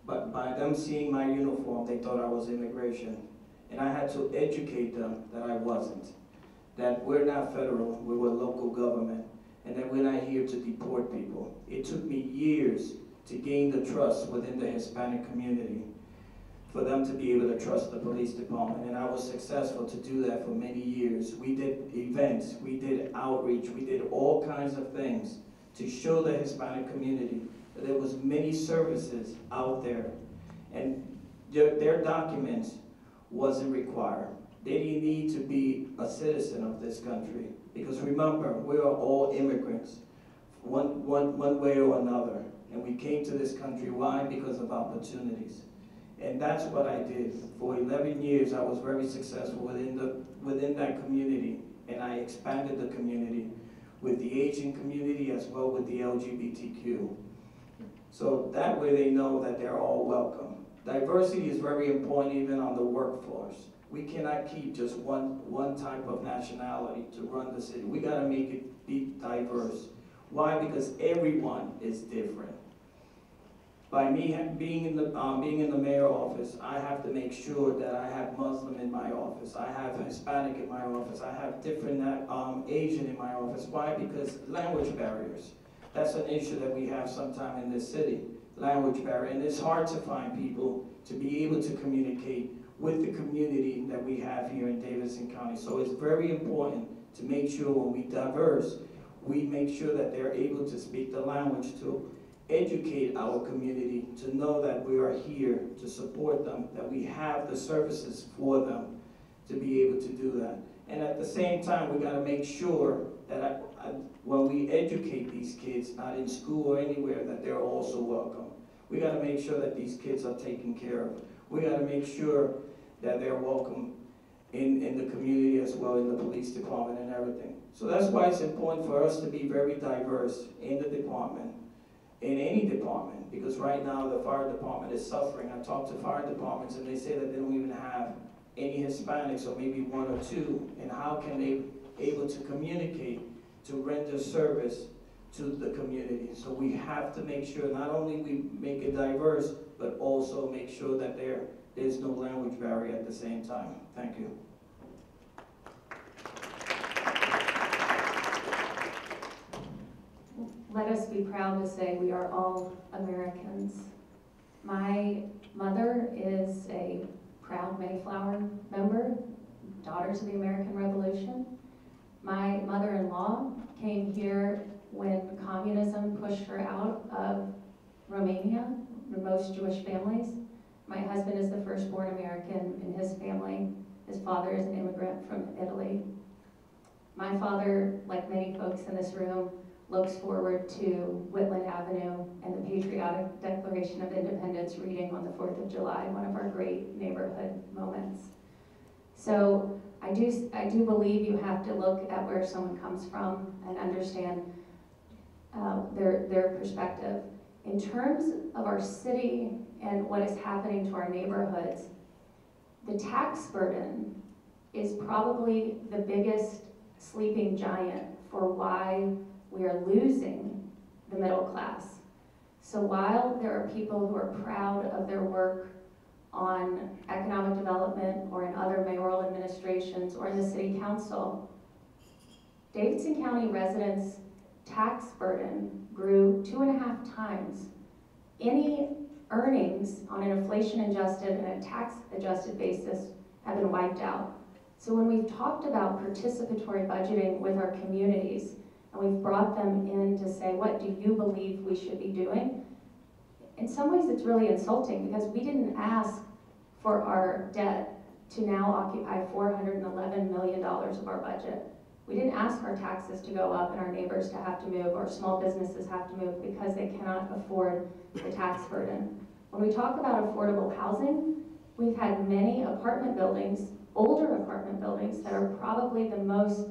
but by them seeing my uniform, they thought I was immigration. And I had to educate them that I wasn't. That we're not federal, we were local government, and that we're not here to deport people. It took me years to gain the trust within the Hispanic community for them to be able to trust the police department. And I was successful to do that for many years. We did events, we did outreach, we did all kinds of things to show the Hispanic community that there was many services out there. And their documents wasn't required. They didn't need to be a citizen of this country. Because remember, we are all immigrants, one way or another. And we came to this country, why? Because of opportunities. And that's what I did. For 11 years, I was very successful within that community, and I expanded the community with the Asian community as well with the LGBTQ. So that way they know that they're all welcome. Diversity is very important even on the workforce. We cannot keep just one type of nationality to run the city. We gotta make it be diverse. Why? Because everyone is different. By me being in the mayor office, I have to make sure that I have Muslim in my office, I have Hispanic in my office, I have different Asian in my office. Why? Because language barriers. That's an issue that we have sometime in this city, language barrier. And it's hard to find people to be able to communicate with the community that we have here in Davidson County. So it's very important to make sure when we diverse, we make sure that they're able to speak the language, to educate our community, to know that we are here to support them, that we have the services for them to be able to do that. And at the same time, we gotta make sure that when we educate these kids, not in school or anywhere, that they're also welcome. We gotta make sure that these kids are taken care of. We gotta make sure that they're welcome in the community as well, in the police department and everything. So that's why it's important for us to be very diverse in the department, in any department, because right now the fire department is suffering. I talk to fire departments and they say that they don't even have any Hispanics, or maybe one or two, and how can they able to communicate to render service to the community? So we have to make sure not only we make it diverse, but also make sure that there's no language barrier at the same time. Thank you. Let us be proud to say we are all Americans. My mother is a proud Mayflower member, Daughters of the American Revolution. My mother-in-law came here when communism pushed her out of Romania, the most Jewish families. My husband is the firstborn American in his family. His father is an immigrant from Italy. My father, like many folks in this room, looks forward to Whitland Avenue and the Patriotic Declaration of Independence reading on the 4th of July, one of our great neighborhood moments. So I do believe you have to look at where someone comes from and understand their perspective. In terms of our city and what is happening to our neighborhoods, the tax burden is probably the biggest sleeping giant for why we are losing the middle class. So while there are people who are proud of their work on economic development or in other mayoral administrations or in the city council, Davidson County residents' tax burden grew 2.5 times. Any earnings on an inflation-adjusted and a tax-adjusted basis have been wiped out. So when we've talked about participatory budgeting with our communities, and we've brought them in to say, what do you believe we should be doing? In some ways it's really insulting because we didn't ask for our debt to now occupy $411 million of our budget. We didn't ask our taxes to go up and our neighbors to have to move or small businesses have to move because they cannot afford the tax burden. When we talk about affordable housing, we've had many apartment buildings, older apartment buildings, that are probably the most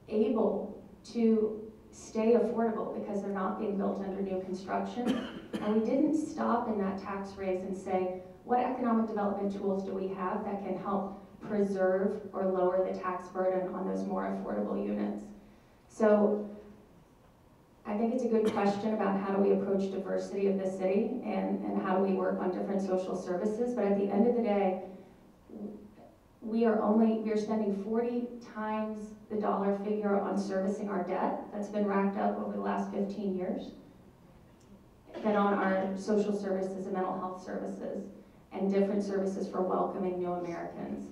able to stay affordable because they're not being built under new construction. And we didn't stop in that tax raise and say, what economic development tools do we have that can help preserve or lower the tax burden on those more affordable units? So I think it's a good question about how do we approach diversity of the city and how do we work on different social services. But at the end of the day, we are spending 40 times the dollar figure on servicing our debt that's been racked up over the last 15 years than on our social services and mental health services and different services for welcoming new Americans.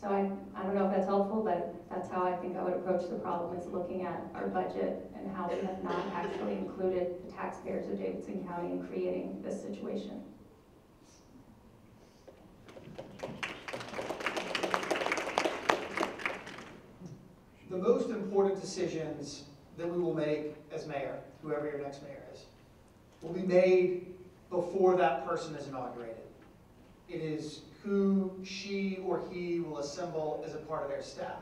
So I don't know if that's helpful, but that's how I think I would approach the problem, is looking at our budget and how we have not actually included the taxpayers of Davidson County in creating this situation. The most important decisions that we will make as mayor, whoever your next mayor is, will be made before that person is inaugurated. It is who she or he will assemble as a part of their staff.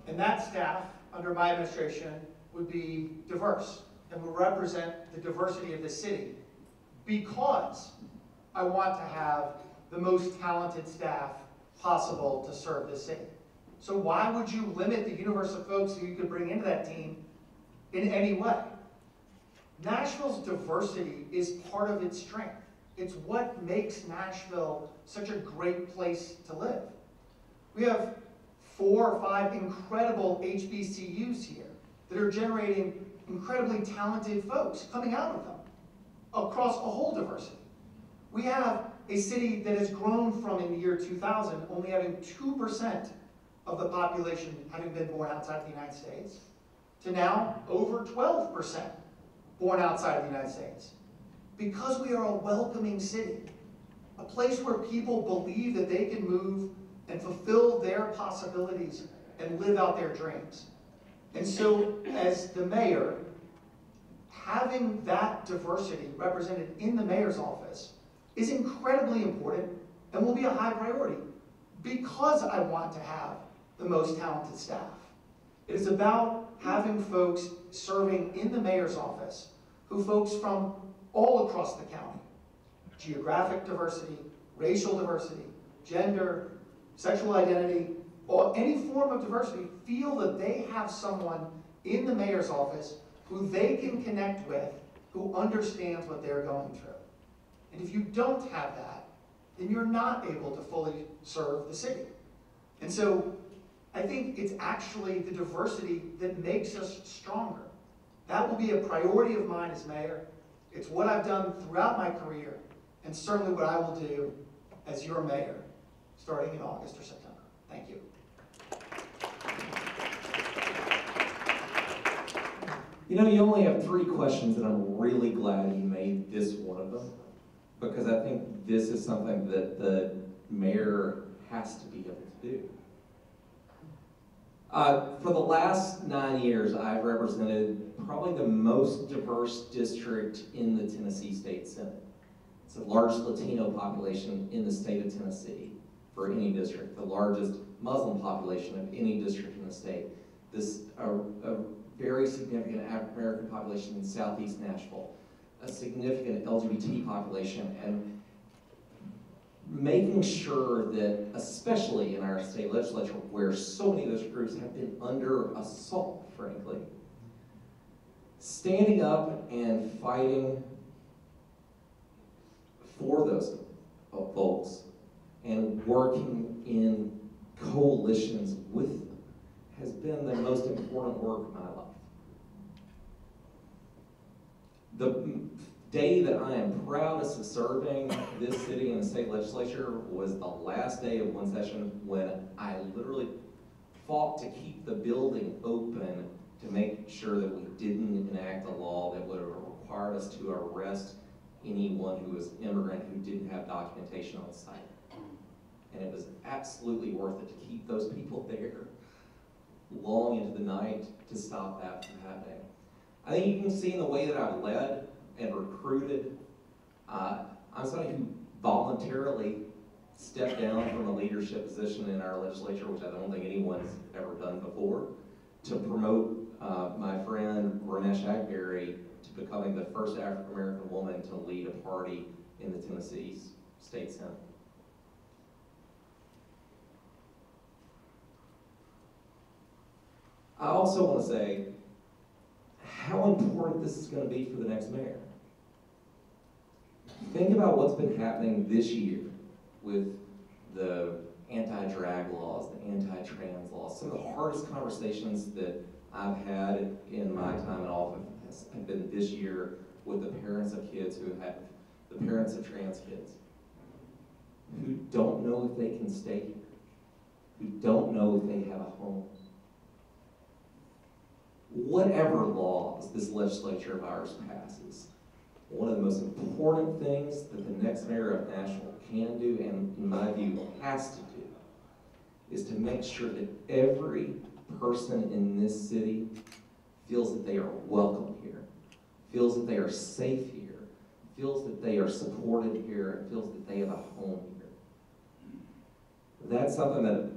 And that staff, under my administration, would be diverse and will represent the diversity of the city, because I want to have the most talented staff possible to serve the city. So why would you limit the universe of folks who you could bring into that team in any way? Nashville's diversity is part of its strength. It's what makes Nashville such a great place to live. We have 4 or 5 incredible HBCUs here that are generating incredibly talented folks coming out of them across a whole diversity. We have a city that has grown from, in the year 2000, only having 2% of the population having been born outside of the United States, to now over 12% born outside of the United States. Because we are a welcoming city, a place where people believe that they can move and fulfill their possibilities and live out their dreams. And so, as the mayor, having that diversity represented in the mayor's office is incredibly important and will be a high priority because I want to have the most talented staff. It is about having folks serving in the mayor's office who folks from all across the county, geographic diversity, racial diversity, gender, sexual identity, or any form of diversity, feel that they have someone in the mayor's office who they can connect with, who understands what they're going through. And if you don't have that, then you're not able to fully serve the city. And so I think it's actually the diversity that makes us stronger. That will be a priority of mine as mayor. It's what I've done throughout my career, and certainly what I will do as your mayor, starting in August or September. Thank you. You know, you only have 3 questions, and I'm really glad you made this one of them, because I think this is something that the mayor has to be able to do. For the last 9 years, I've represented probably the most diverse district in the Tennessee State Senate. It's the largest Latino population in the state of Tennessee for any district, the largest Muslim population of any district in the state. A very significant African American population in Southeast Nashville, a significant LGBT population, and making sure that, especially in our state legislature, where so many of those groups have been under assault, frankly, standing up and fighting for those folks and working in coalitions with them has been the most important work of my life. The day that I am proudest of serving this city and the state legislature was the last day of one session when I literally fought to keep the building open to make sure that we didn't enact a law that would have required us to arrest anyone who was immigrant who didn't have documentation on site. And it was absolutely worth it to keep those people there long into the night to stop that from happening. I think you can see in the way that I've led and recruited, I'm somebody who voluntarily stepped down from a leadership position in our legislature, which I don't think anyone's ever done before, to promote my friend Ranesh Agberry to becoming the first African American woman to lead a party in the Tennessee State Senate. I also want to say how important this is going to be for the next mayor. Think about what's been happening this year with the anti-drag laws, the anti-trans laws. Some of the hardest conversations that I've had in my time in office have been this year with the parents of kids who have, the parents of trans kids, who don't know if they can stay here, who don't know if they have a home. Whatever laws this legislature of ours passes, one of the most important things that the next mayor of Nashville can do, and in my view has to do, is to make sure that every person in this city feels that they are welcome here, feels that they are safe here, feels that they are supported here, and feels that they have a home here. That's something that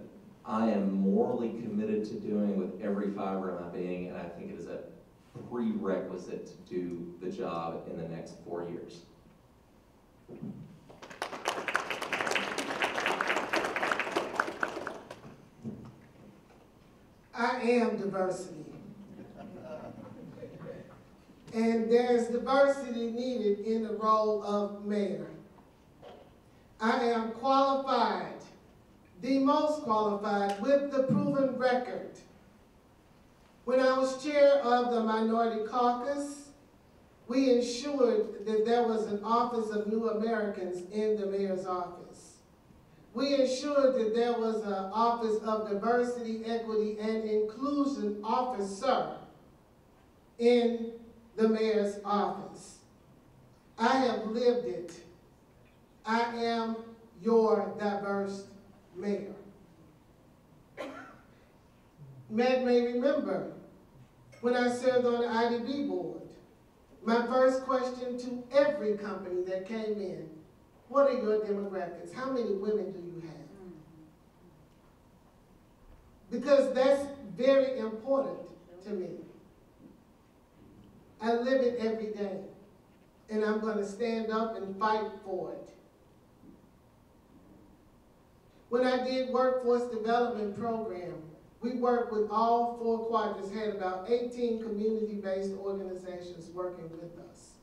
I am morally committed to doing with every fiber of my being, and I think it is a prerequisite to do the job in the next 4 years. I am diversity. And there's diversity needed in the role of mayor. I am qualified, the most qualified, with the proven record. When I was chair of the Minority Caucus, We ensured that there was an Office of New Americans in the mayor's office. We ensured that there was an Office of Diversity, Equity, and Inclusion officer in the mayor's office. I have lived it. I am your diverse mayor. Matt may remember when I served on the IDB board, my first question to every company that came in, what are your demographics? How many women do you have? Because that's very important to me. I live it every day, and I'm going to stand up and fight for it. When I did workforce development program, we worked with all 4 quadrants, had about 18 community-based organizations working with us.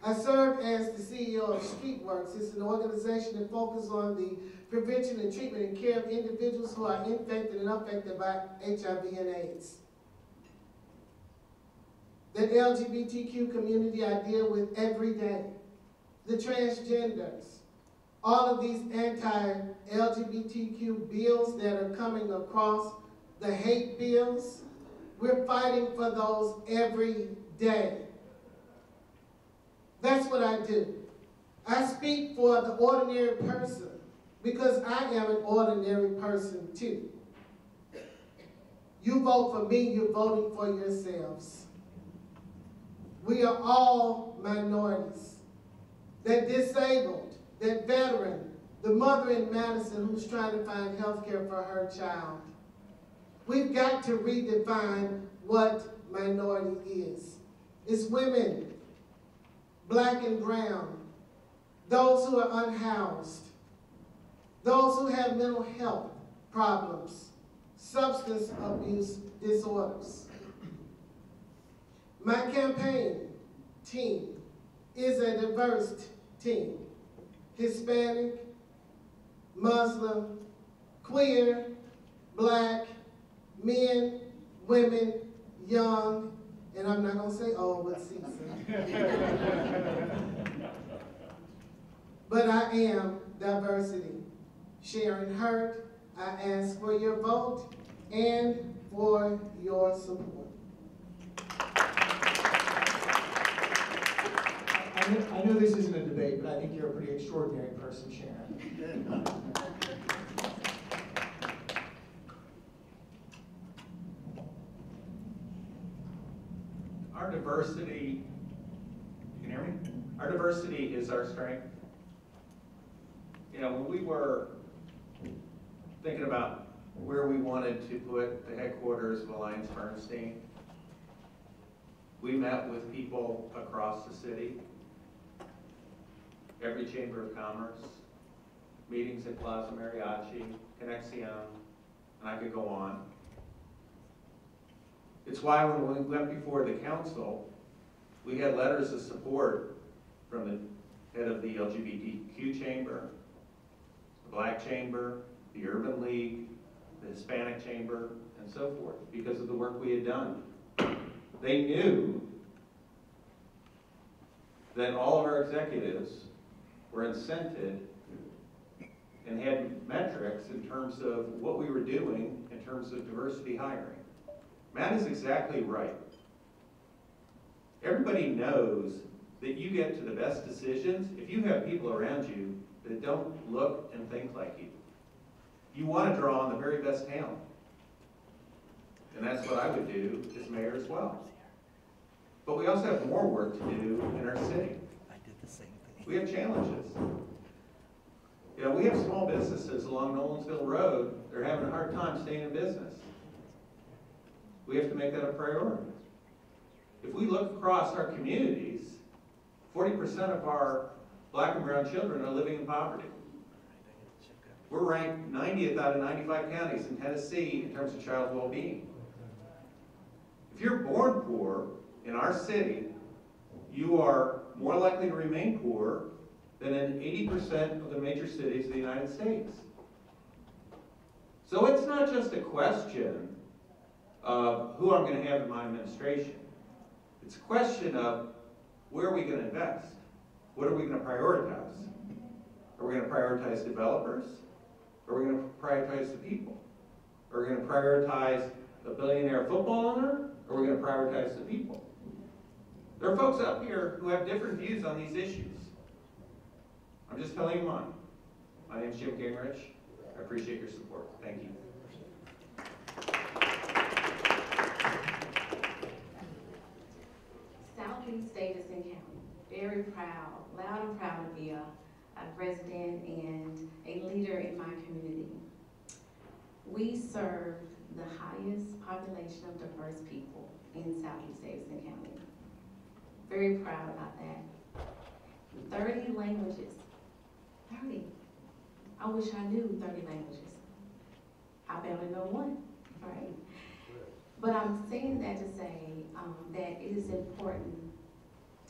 I served as the CEO of StreetWorks. It's an organization that focuses on the prevention and treatment and care of individuals who are infected and affected by HIV and AIDS. The LGBTQ community I deal with every day. The transgenders. All of these anti-LGBTQ bills that are coming across, the hate bills, we're fighting for those every day. That's what I do. I speak for the ordinary person because I am an ordinary person too. You vote for me, you're voting for yourselves. We are all minorities. That disabled, that veteran, the mother in Madison who's trying to find health care for her child. We've got to redefine what minority is. It's women, black and brown, those who are unhoused, those who have mental health problems, substance abuse disorders. My campaign team is a diverse team. Hispanic, Muslim, queer, black, men, women, young, and I'm not going to say old, but seasoned. But I am diversity. Sharon Hurt, I ask for your vote and for your support. I know this isn't a debate, but I think you're a pretty extraordinary person, Sharon. Our diversity, you can hear me? Our diversity is our strength. You know, when we were thinking about where we wanted to put the headquarters of Alliance Bernstein, we met with people across the city, every Chamber of Commerce, meetings at Plaza Mariachi, Conexion, and I could go on. It's why when we went before the council, we had letters of support from the head of the LGBTQ chamber, the Black Chamber, the Urban League, the Hispanic Chamber, and so forth, because of the work we had done. They knew that all of our executives were incented and had metrics in terms of what we were doing in terms of diversity hiring. Matt is exactly right. Everybody knows that you get to the best decisions if you have people around you that don't look and think like you. You want to draw on the very best talent. And that's what I would do as mayor as well. But we also have more work to do in our city. I did the same thing. We have challenges. You know, we have small businesses along Nolensville Road. They're having a hard time staying in business. We have to make that a priority. If we look across our communities, 40% of our black and brown children are living in poverty. We're ranked 90th out of 95 counties in Tennessee in terms of child well-being. If you're born poor in our city, you are more likely to remain poor than in 80% of the major cities of the United States. So it's not just a question of who I'm going to have in my administration. It's a question of Where are we going to invest? What are we going to prioritize? Are we going to prioritize developers? Are we going to prioritize the people? Are we going to prioritize the billionaire football owner? Or are we going to prioritize the people? There are folks up here who have different views on these issues. I'm just telling you mine. My name is Jim Gingrich. I appreciate your support. Thank you. Southeast Davidson County, very proud, loud and proud to be a resident and a leader in my community. We serve the highest population of diverse people in Southeast Davidson County. Very proud about that. 30 languages. 30. I wish I knew 30 languages. I barely know one, right? But I'm saying that to say that it is important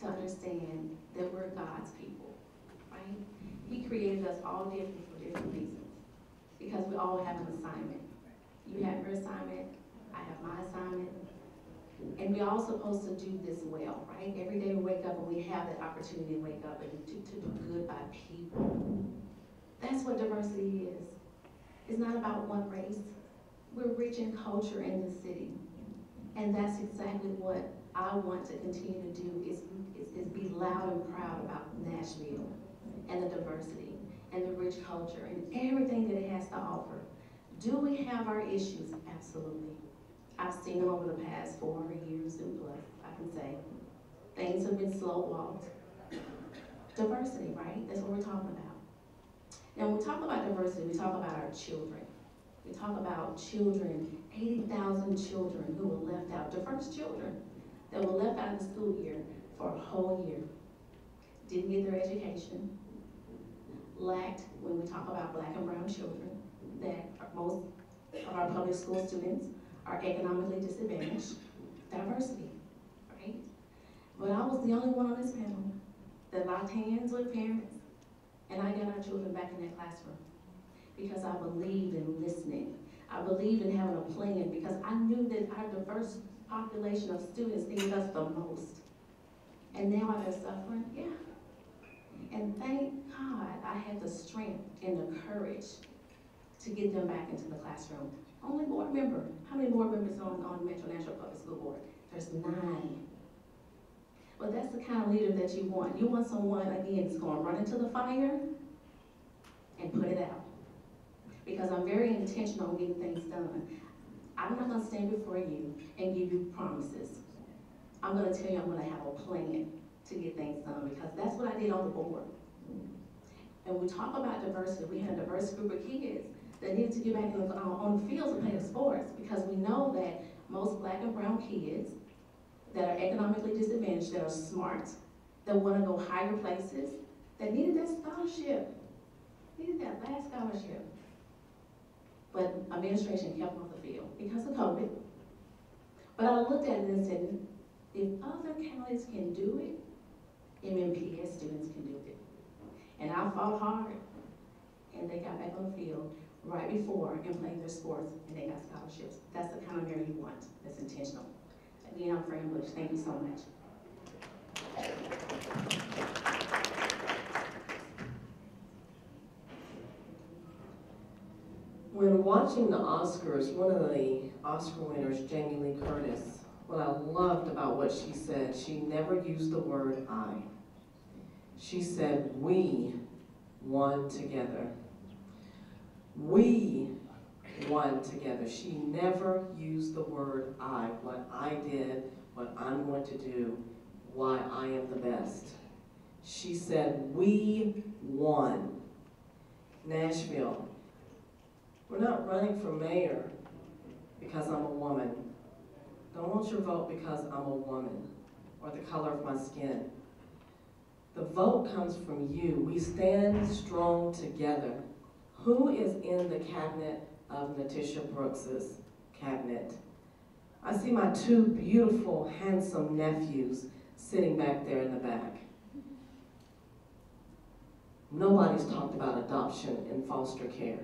to understand that we're God's people, right? He created us all different for different reasons because we all have an assignment. You have your assignment, I have my assignment, and we're all supposed to do this well, right? Every day we wake up and we have that opportunity to wake up and to do good by people. That's what diversity is. It's not about one race. We're rich in culture in this city. And that's exactly what I want to continue to do is be loud and proud about Nashville and the diversity and the rich culture and everything that it has to offer. Do we have our issues? Absolutely. I've seen them over the past 4 years and plus, I can say. Things have been slow walked. Diversity, right? That's what we're talking about. Now, when we talk about diversity, we talk about our children. We talk about children, 80,000 children who were left out, diverse children that were left out of the school year for a whole year. Didn't get their education, lacked, when we talk about black and brown children, that most of our public school students are economically disadvantaged. Diversity, right? But I was the only one on this panel that locked hands with parents, and I got our children back in that classroom because I believed in listening. I believed in having a plan because I knew that our diverse population of students needed us the most. And now are they suffering? Yeah. And thank God I had the strength and the courage to get them back into the classroom. Only board member. How many board members on Metro Nashville Public School Board? There's 9. But that's the kind of leader that you want. You want someone, again, that's going to run into the fire and put it out. Because I'm very intentional on getting things done. I'm not going to stand before you and give you promises. I'm going to tell you I'm going to have a plan to get things done because that's what I did on the board. And we talk about diversity. We had a diverse group of kids that needed to get back on the fields and play the sports because we know that most black and brown kids that are economically disadvantaged, that are smart, that want to go higher places, that needed that scholarship, needed that last scholarship. But administration kept them off the field because of COVID. But I looked at it and said, if other counties can do it, MMPS students can do it. And I fought hard, and they got back on the field right before and played their sports, and they got scholarships. That's the kind of mayor you want, that's intentional. Again, I'm Fran Bush. Thank you so much. When watching the Oscars, one of the Oscar winners, Jamie Lee Curtis, what I loved about what she said, she never used the word I. She said, we won together. We won together. She never used the word I, what I did, what I'm going to do, why I am the best. She said, we won. Nashville. We're not running for mayor because I'm a woman. Don't want your vote because I'm a woman or the color of my skin. The vote comes from you. We stand strong together. Who is in the cabinet of Natisha Brooks's cabinet? I see my 2 beautiful, handsome nephews sitting back there in the back. Nobody's talked about adoption and foster care.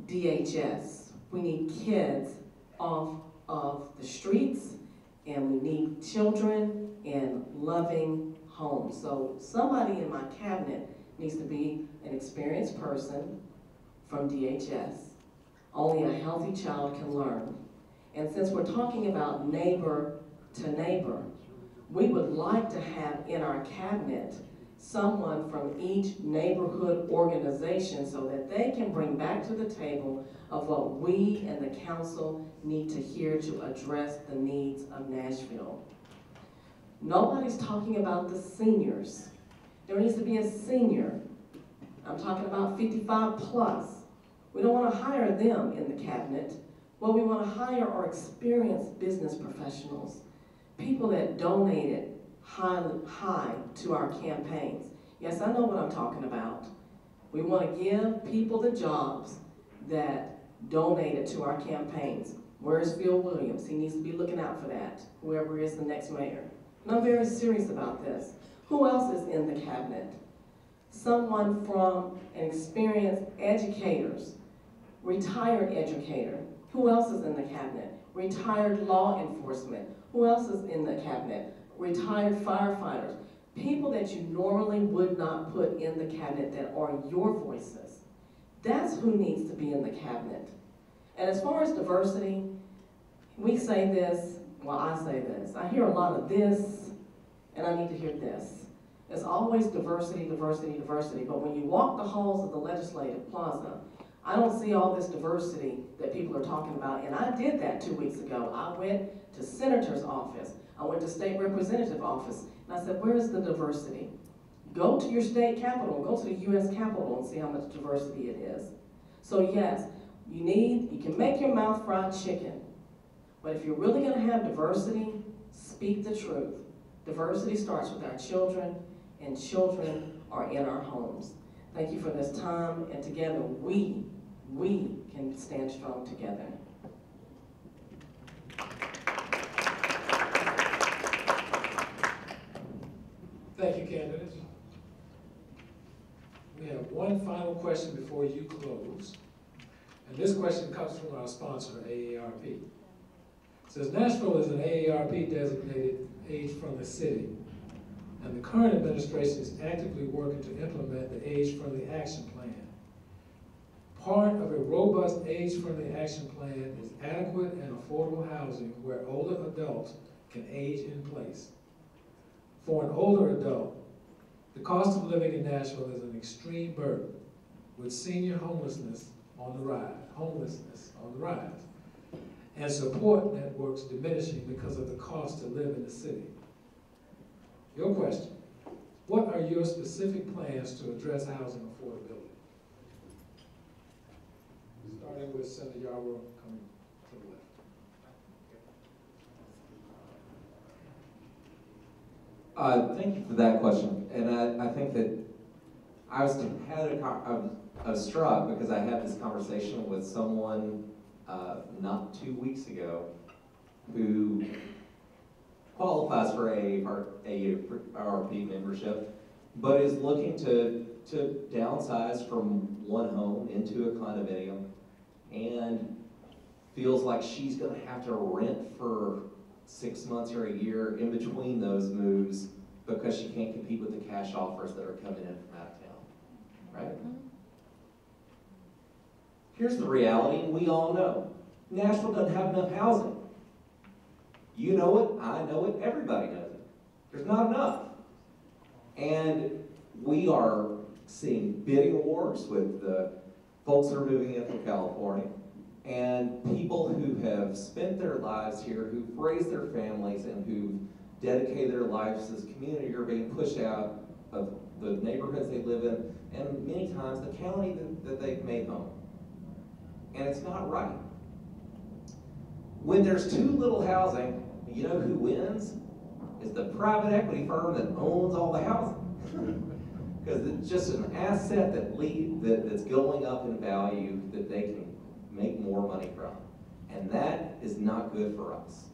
DHS. We need kids off of the streets, and we need children and loving homes. So somebody in my cabinet needs to be an experienced person from DHS. Only a healthy child can learn. And since we're talking about neighbor to neighbor, we would like to have in our cabinet someone from each neighborhood organization so that they can bring back to the table of what we and the council need to hear to address the needs of Nashville. Nobody's talking about the seniors. There needs to be a senior. I'm talking about 55 plus. We don't want to hire them in the cabinet. What we want to hire are experienced business professionals, people that donated high to our campaigns. Yes, I know what I'm talking about. We want to give people the jobs that donated to our campaigns. Where's Phil Williams? He needs to be looking out for that, whoever is the next mayor. And I'm very serious about this. Who else is in the cabinet? Someone from an experienced educators, retired educator. Who else is in the cabinet? Retired law enforcement. Who else is in the cabinet? Retired firefighters. People that you normally would not put in the cabinet that are your voices. That's who needs to be in the cabinet. And as far as diversity, we say this, well, I say this. I hear a lot of this, and I need to hear this. There's always diversity, diversity, diversity, but when you walk the halls of the Legislative Plaza, I don't see all this diversity that people are talking about, and I did that 2 weeks ago. I went to Senator's office. I went to State Representative office, and I said, where's the diversity? Go to your state capitol, go to the U.S. Capitol and see how much diversity it is. So yes, you can make your mouth fried chicken, but if you're really gonna have diversity, speak the truth. Diversity starts with our children, and children are in our homes. Thank you for this time, and together we can stand strong together. Thank you, candidates. We have one final question before you close. And this question comes from our sponsor, AARP. It says, Nashville is an AARP designated age-friendly city, and the current administration is actively working to implement the age-friendly action plan. Part of a robust age-friendly action plan is adequate and affordable housing where older adults can age in place. For an older adult, the cost of living in Nashville is an extreme burden, with senior homelessness on the rise, and support networks diminishing because of the cost to live in the city. Your question, what are your specific plans to address housing affordability? Starting with Senator Yarborough coming to the left. Thank you for that question. And I think that I was struck because I had this conversation with someone not 2 weeks ago who qualifies for AARP membership, but is looking to downsize from one home into a condominium and feels like she's going to have to rent for 6 months or a year in between those moves because she can't compete with the cash offers that are coming in from out of town, right? Here's the reality, and we all know. Nashville doesn't have enough housing. You know it, I know it, everybody knows it. There's not enough. And we are seeing bidding wars with the folks that are moving in from California and people who have spent their lives here, who've raised their families, and who've dedicated their lives to this community are being pushed out of the neighborhoods they live in, and many times the county that they've made home. And it's not right. When there's too little housing, you know who wins? Is the private equity firm that owns all the housing. Because it's just an asset that's going up in value that they can make more money from. And that is not good for us.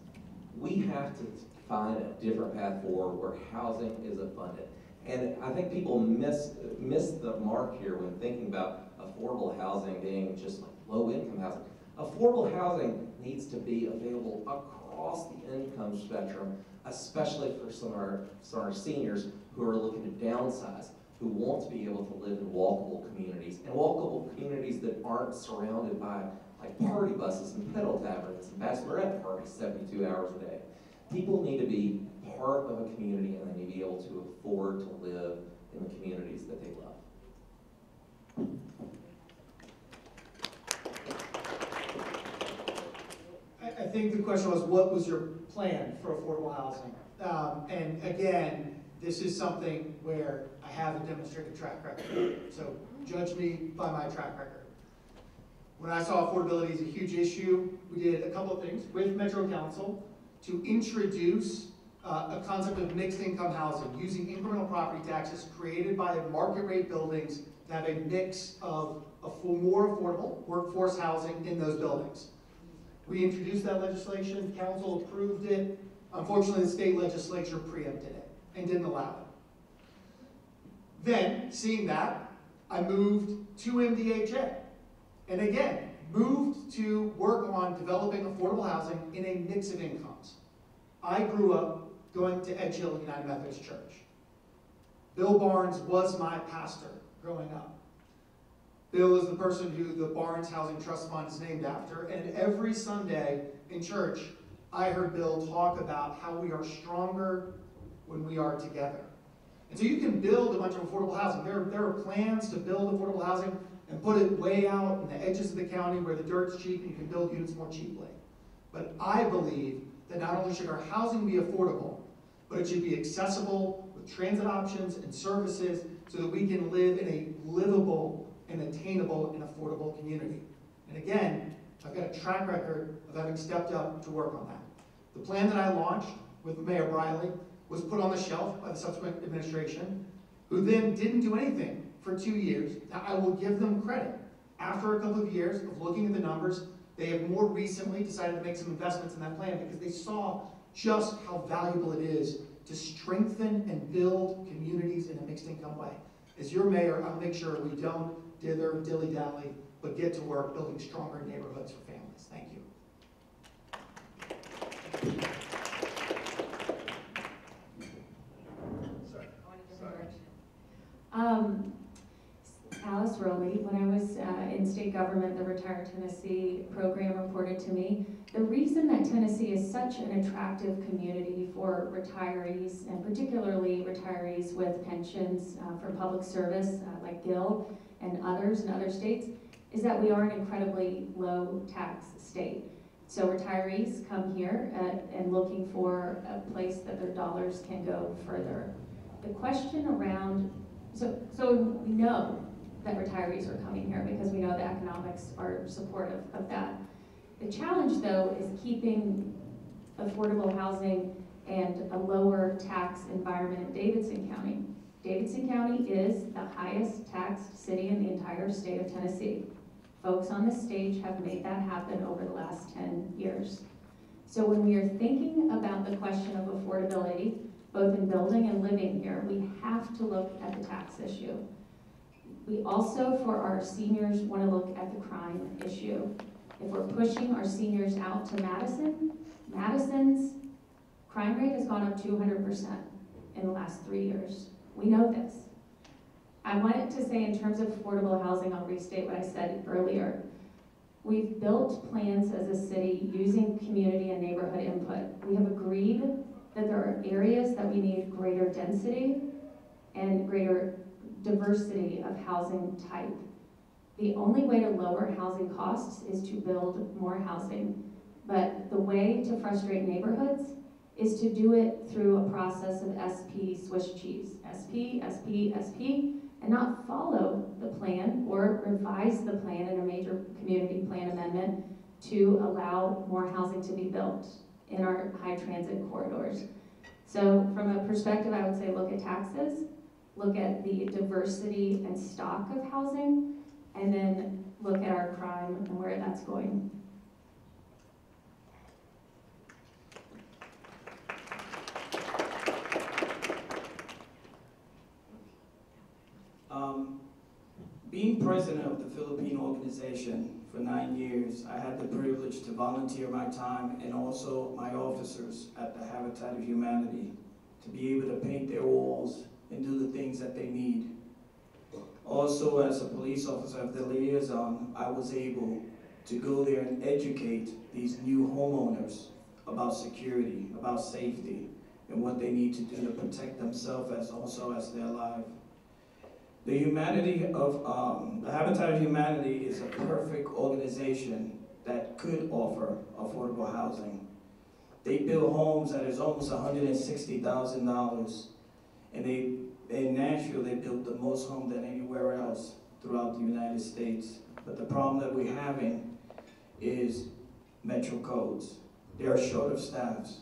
We have to find a different path forward where housing is abundant. And I think people miss the mark here when thinking about affordable housing being just like low-income housing. Affordable housing needs to be available across the income spectrum, especially for some of our seniors who are looking to downsize, who want to be able to live in walkable communities, and walkable communities that aren't surrounded by like party buses and pedal taverns and bachelorette parties 72 hours a day. People need to be part of a community, and they need to be able to afford to live in the communities that they love. I think the question was, what was your plan for affordable housing? And again, this is something where I have a demonstrated track record. So judge me by my track record. When I saw affordability as a huge issue, we did a couple of things with Metro Council to introduce a concept of mixed income housing using incremental property taxes created by market rate buildings to have a mix of more affordable workforce housing in those buildings. We introduced that legislation, council approved it. Unfortunately, the state legislature preempted it and didn't allow it. Then, seeing that, I moved to MDHA. And again, moved to work on developing affordable housing in a mix of incomes. I grew up going to Edge Hill United Methodist Church. Bill Barnes was my pastor growing up. Bill is the person who the Barnes Housing Trust Fund is named after, and every Sunday in church, I heard Bill talk about how we are stronger when we are together. And so you can build a bunch of affordable housing. There are plans to build affordable housing and put it way out in the edges of the county where the dirt's cheap and you can build units more cheaply. But I believe that not only should our housing be affordable, but it should be accessible with transit options and services so that we can live in a livable and attainable and affordable community. And again, I've got a track record of having stepped up to work on that. The plan that I launched with Mayor Briley was put on the shelf by the subsequent administration, who then didn't do anything for 2 years. Now, I will give them credit. After a couple of years of looking at the numbers, they have more recently decided to make some investments in that plan because they saw just how valuable it is to strengthen and build communities in a mixed income way. As your mayor, I'll make sure we don't dither, dilly-dally, but get to work building stronger neighborhoods for families. Thank you. Alice Rowley, when I was in state government, the Retire Tennessee program reported to me, the reason that Tennessee is such an attractive community for retirees, and particularly retirees with pensions from public service, like Gil and others in other states, is that we are an incredibly low tax state. So retirees come here and looking for a place that their dollars can go further. The question around, so we know that retirees are coming here because we know the economics are supportive of that. The challenge, though, is keeping affordable housing and a lower tax environment in Davidson County. Davidson County is the highest taxed city in the entire state of Tennessee. Folks on this stage have made that happen over the last 10 years. So when we are thinking about the question of affordability, both in building and living here, we have to look at the tax issue. We also, for our seniors, want to look at the crime issue. If we're pushing our seniors out to Madison, Madison's crime rate has gone up 200% in the last 3 years. We know this. I wanted to say in terms of affordable housing, I'll restate what I said earlier. We've built plans as a city using community and neighborhood input. We have agreed that there are areas that we need greater density and greater diversity of housing type. The only way to lower housing costs is to build more housing. But the way to frustrate neighborhoods is to do it through a process of SP Swiss cheese. SP, SP, SP, and not follow the plan or revise the plan in a major community plan amendment to allow more housing to be built in our high transit corridors. So from a perspective, I would say look at taxes, look at the diversity and stock of housing, and then look at our crime and where that's going. Being president of the Philippine organization for 9 years, I had the privilege to volunteer my time and also my officers at the Habitat of Humanity to be able to paint their walls and do the things that they need. Also, as a police officer of the liaison, I was able to go there and educate these new homeowners about security, about safety, and what they need to do to protect themselves as also as their life. The Habitat of Humanity is a perfect organization that could offer affordable housing. They build homes that is almost $160,000, and in Nashville they built the most homes than anywhere else throughout the United States. But the problem that we're having is metro codes. They are short of staffs.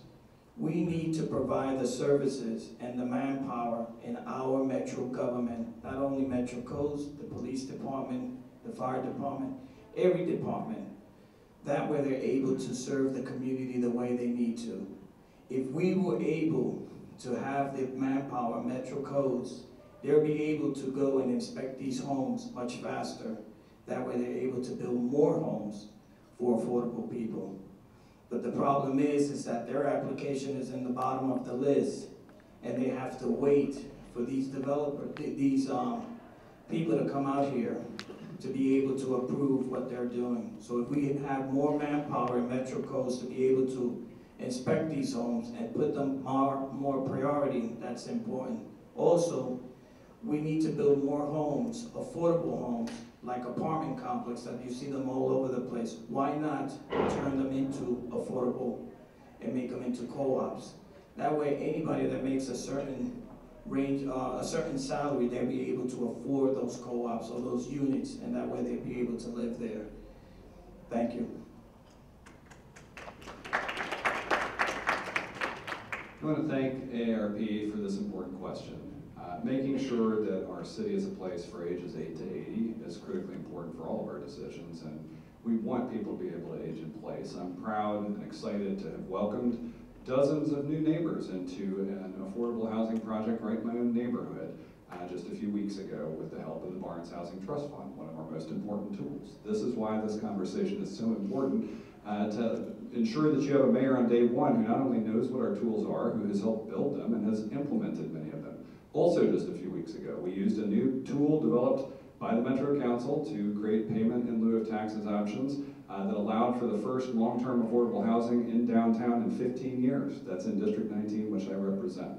We need to provide the services and the manpower in our metro government, not only metro codes, the police department, the fire department, every department. That way they're able to serve the community the way they need to. If we were able to have the manpower, metro codes, they'll be able to go and inspect these homes much faster. That way they're able to build more homes for affordable people. But the problem is that their application is in the bottom of the list, and they have to wait for these people to come out here to be able to approve what they're doing. So if we have more manpower in metro codes to be able to inspect these homes and put them more priority, that's important. Also, we need to build more homes, affordable homes, like apartment complexes that you see them all over the place. Why not turn them into affordable and make them into co-ops? That way anybody that makes a certain range, a certain salary, they'll be able to afford those co-ops or those units, and that way they'll be able to live there. Thank you. I want to thank AARP for this important question. Making sure that our city is a place for ages 8 to 80 is critically important for all of our decisions, and we want people to be able to age in place. I'm proud and excited to have welcomed dozens of new neighbors into an affordable housing project right in my own neighborhood just a few weeks ago with the help of the Barnes Housing Trust Fund, one of our most important tools. This is why this conversation is so important, to ensure that you have a mayor on day one who not only knows what our tools are, who has helped build them and has implemented many of them. Also, just a few weeks ago, we used a new tool developed by the Metro Council to create payment in lieu of taxes options that allowed for the first long-term affordable housing in downtown in 15 years. That's in District 19, which I represent.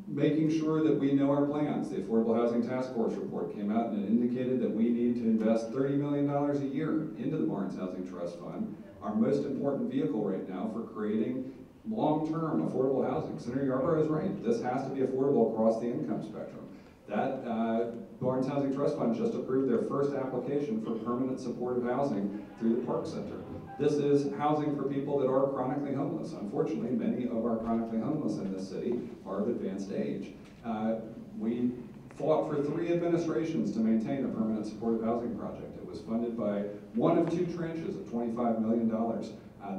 Making sure that we know our plans. The Affordable Housing Task Force report came out and it indicated that we need to invest $30 million a year into the Barnes Housing Trust Fund, our most important vehicle right now for creating long-term affordable housing. Senator Yarborough is right. This has to be affordable across the income spectrum. That Barnes Housing Trust Fund just approved their first application for permanent supportive housing through the Park Center. This is housing for people that are chronically homeless. Unfortunately, many of our chronically homeless in this city are of advanced age. We fought for 3 administrations to maintain a permanent supportive housing project. It was funded by one of 2 tranches of $25 million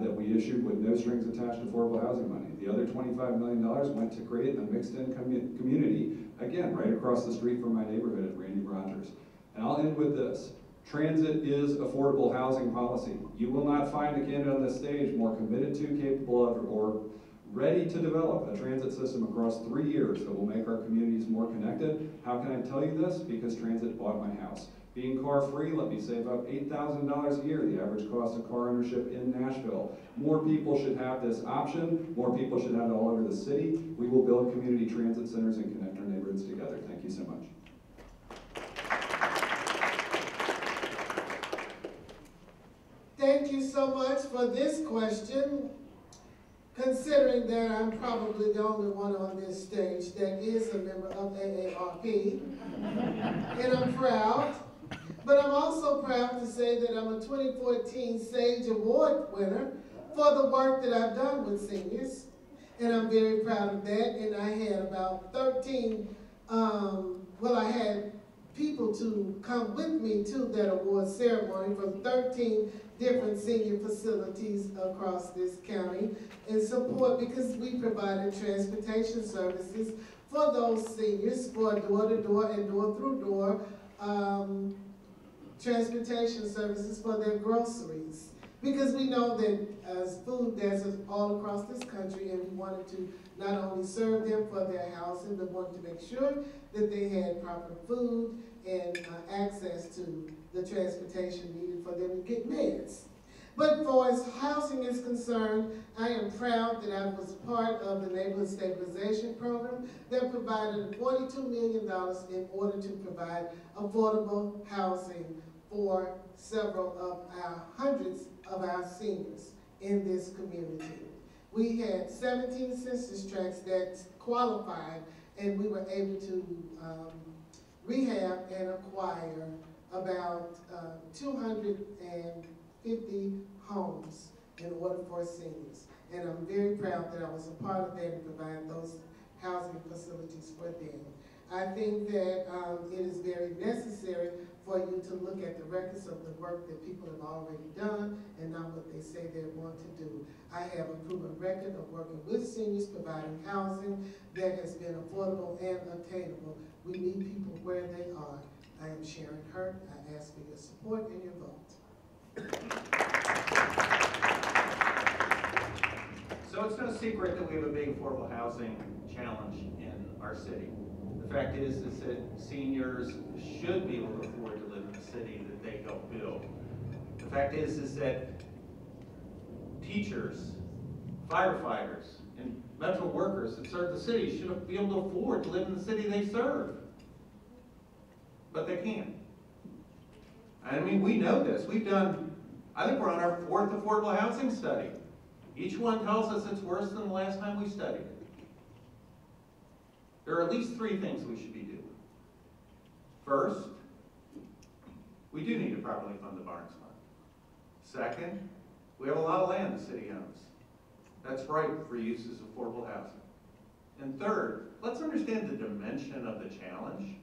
that we issued with no strings attached affordable housing money. The other $25 million went to create a mixed income community, again, right across the street from my neighborhood at Randy Rogers. And I'll end with this. Transit is affordable housing policy. You will not find a candidate on this stage more committed to, capable of, or ready to develop a transit system across 3 years that will make our communities more connected. How can I tell you this? Because transit bought my house. Being car-free let me save up $8,000 a year, the average cost of car ownership in Nashville. More people should have this option. More people should have it all over the city. We will build community transit centers and connect our neighborhoods together. Thank you so much. Thank you so much for this question. Considering that I'm probably the only one on this stage that is a member of AARP, and I'm proud. But I'm also proud to say that I'm a 2014 SAGE Award winner for the work that I've done with seniors. And I'm very proud of that. And I had about 13, I had people to come with me to that award ceremony from 13 different senior facilities across this county and support, because we provided transportation services for those seniors for door-to-door and door-through-door transportation services for their groceries. Because we know that as food deserts all across this country, and we wanted to not only serve them for their housing, but wanted to make sure that they had proper food and access to the transportation needed for them to get meds. But for as housing is concerned, I am proud that I was part of the Neighborhood Stabilization Program that provided $42 million in order to provide affordable housing for several of our hundreds of our seniors in this community. We had 17 census tracts that qualified, and we were able to rehab and acquire about 250 homes in order for seniors. And I'm very proud that I was a part of that and provide those housing facilities for them. I think that it is very necessary for you to look at the records of the work that people have already done and not what they say they want to do. I have a proven record of working with seniors, providing housing that has been affordable and attainable. We meet people where they are. I am Sharon Hurt. I ask for your support and your vote. So it's no secret that we have a big affordable housing challenge in our city. The fact is that seniors should be able to afford to live in the city that they help build. The fact is that teachers, firefighters, and medical workers that serve the city should be able to afford to live in the city they serve. But they can't. I mean, we know this. We've done, I think we're on our 4th affordable housing study. Each one tells us it's worse than the last time we studied it. There are at least 3 things we should be doing. First, we do need to properly fund the Barnes Fund. Second, we have a lot of land the city owns. That's ripe for use as affordable housing. And third, let's understand the dimension of the challenge.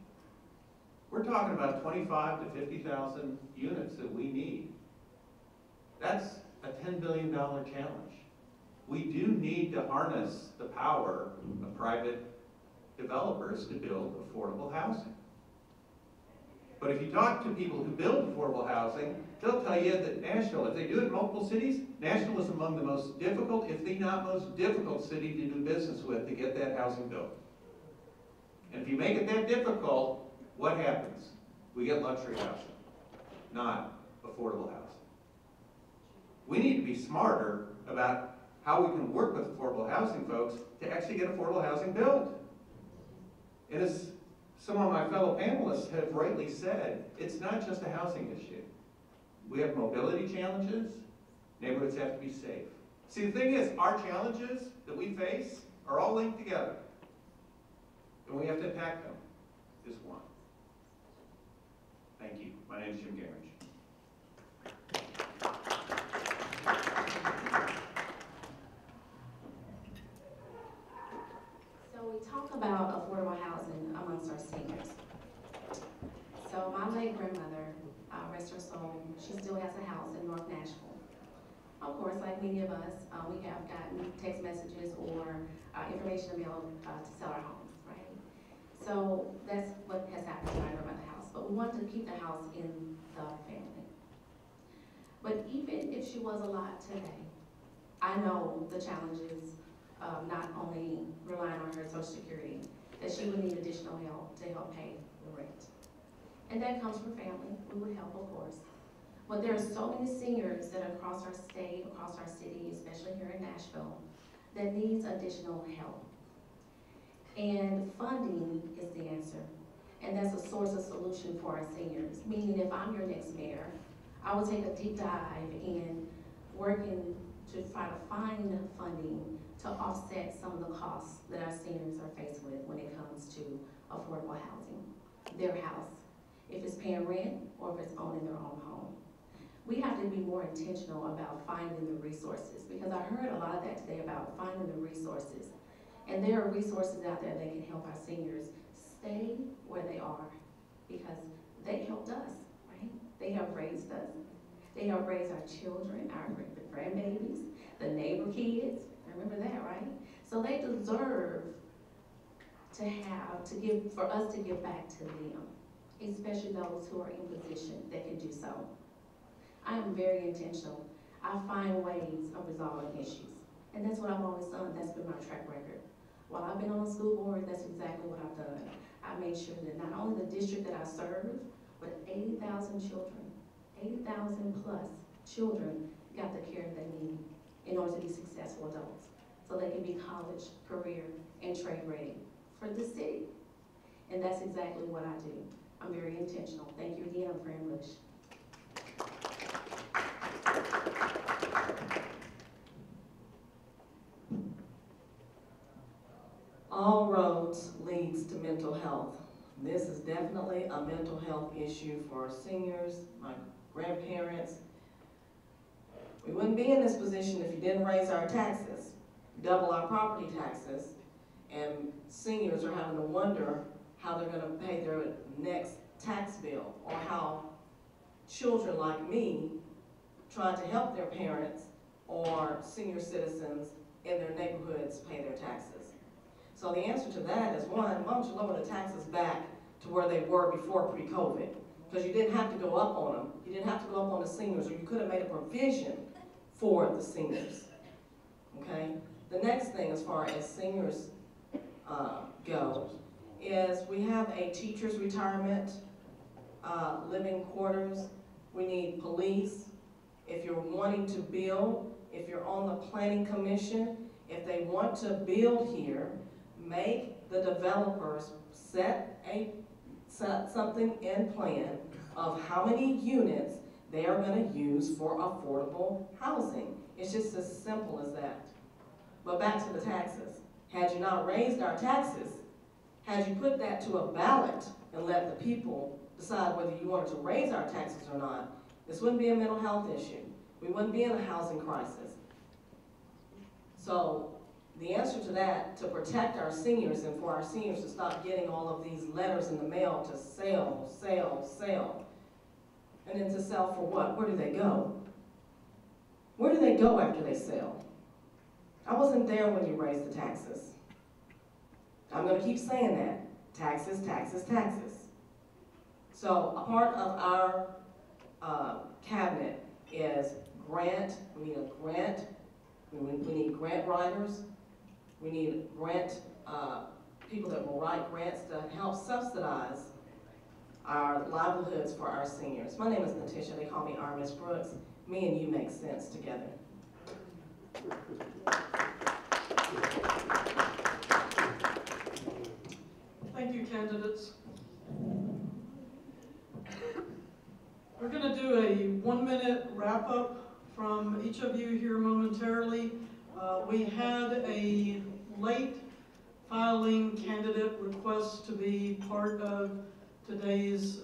We're talking about 25 to 50,000 units that we need. That's a $10 billion challenge. We do need to harness the power of private developers to build affordable housing. But if you talk to people who build affordable housing, they'll tell you that Nashville, if they do it in multiple cities, Nashville is among the most difficult, if the not most difficult city to do business with to get that housing built. And if you make it that difficult, what happens? We get luxury housing, not affordable housing. We need to be smarter about how we can work with affordable housing folks to actually get affordable housing built. And as some of my fellow panelists have rightly said, it's not just a housing issue. We have mobility challenges. Neighborhoods have to be safe. See, the thing is, our challenges that we face are all linked together. And we have to attack them as one. Thank you. My name is Jim Gamrich. So we talk about affordable housing amongst our seniors. So my late grandmother, rest her soul, she still has a house in North Nashville. Of course, like many of us, we have gotten text messages or information mailed to sell our homes, right? So that's what has happened to my grandmother's house. But we wanted to keep the house in the family. But even if she was alive today, I know the challenges of not only relying on her Social Security, that she would need additional help to help pay the rent. And that comes from family. We would help, of course. But there are so many seniors that are across our state, across our city, especially here in Nashville, that needs additional help. And funding is the answer. And that's a source of solution for our seniors. Meaning if I'm your next mayor, I will take a deep dive in working to try to find funding to offset some of the costs that our seniors are faced with when it comes to affordable housing, their house, if it's paying rent or if it's owning their own home. We have to be more intentional about finding the resources, because I heard a lot of that today about finding the resources. And there are resources out there that can help our seniors stay where they are, because they helped us, right? They have raised us. They have raised our children, our grandbabies, the neighbor kids. Remember that, right? So they deserve to have, for us to give back to them especially those who are in position that can do so. I am very intentional. I find ways of resolving issues. And that's what I've always done. That's been my track record. While I've been on the school board, that's exactly what I've done. I made sure that not only the district that I serve, but 80,000 children, 80,000 plus children got the care they need in order to be successful adults, so they can be college, career, and trade ready for the city. And that's exactly what I do. I'm very intentional. Thank you again, I'm Fran Bush. All roads leads to mental health. This is definitely a mental health issue for our seniors, my grandparents. We wouldn't be in this position if you didn't raise our taxes, double our property taxes, and seniors are having to wonder how they're going to pay their next tax bill, or how children like me trying to help their parents or senior citizens in their neighborhoods pay their taxes. So the answer to that is, one, why don't you lower the taxes back to where they were before pre-COVID? Because you didn't have to go up on them. You didn't have to go up on the seniors, or you could have made a provision for the seniors, okay? The next thing, as far as seniors go, is we have a teacher's retirement, living quarters. We need police. If you're wanting to build, if you're on the planning commission, if they want to build here, make the developers set something in plan of how many units they are going to use for affordable housing. It's just as simple as that. But back to the taxes. Had you not raised our taxes, had you put that to a ballot and let the people decide whether you wanted to raise our taxes or not, this wouldn't be a mental health issue. We wouldn't be in a housing crisis. So the answer to that, to protect our seniors and for our seniors to stop getting all of these letters in the mail to sell, sell, sell, and then to sell for what? Where do they go? Where do they go after they sell? I wasn't there when you raised the taxes. I'm going to keep saying that. Taxes, taxes, taxes. So a part of our cabinet is grant. We need a grant. We need grant writers. We need grant people that will write grants to help subsidize our livelihoods for our seniors. My name is Natisha. They call me R. Miss Brooks. Me and you make sense together. Thank you, candidates. We're going to do a 1-minute wrap-up from each of you here momentarily. We had a late filing candidate request to be part of today's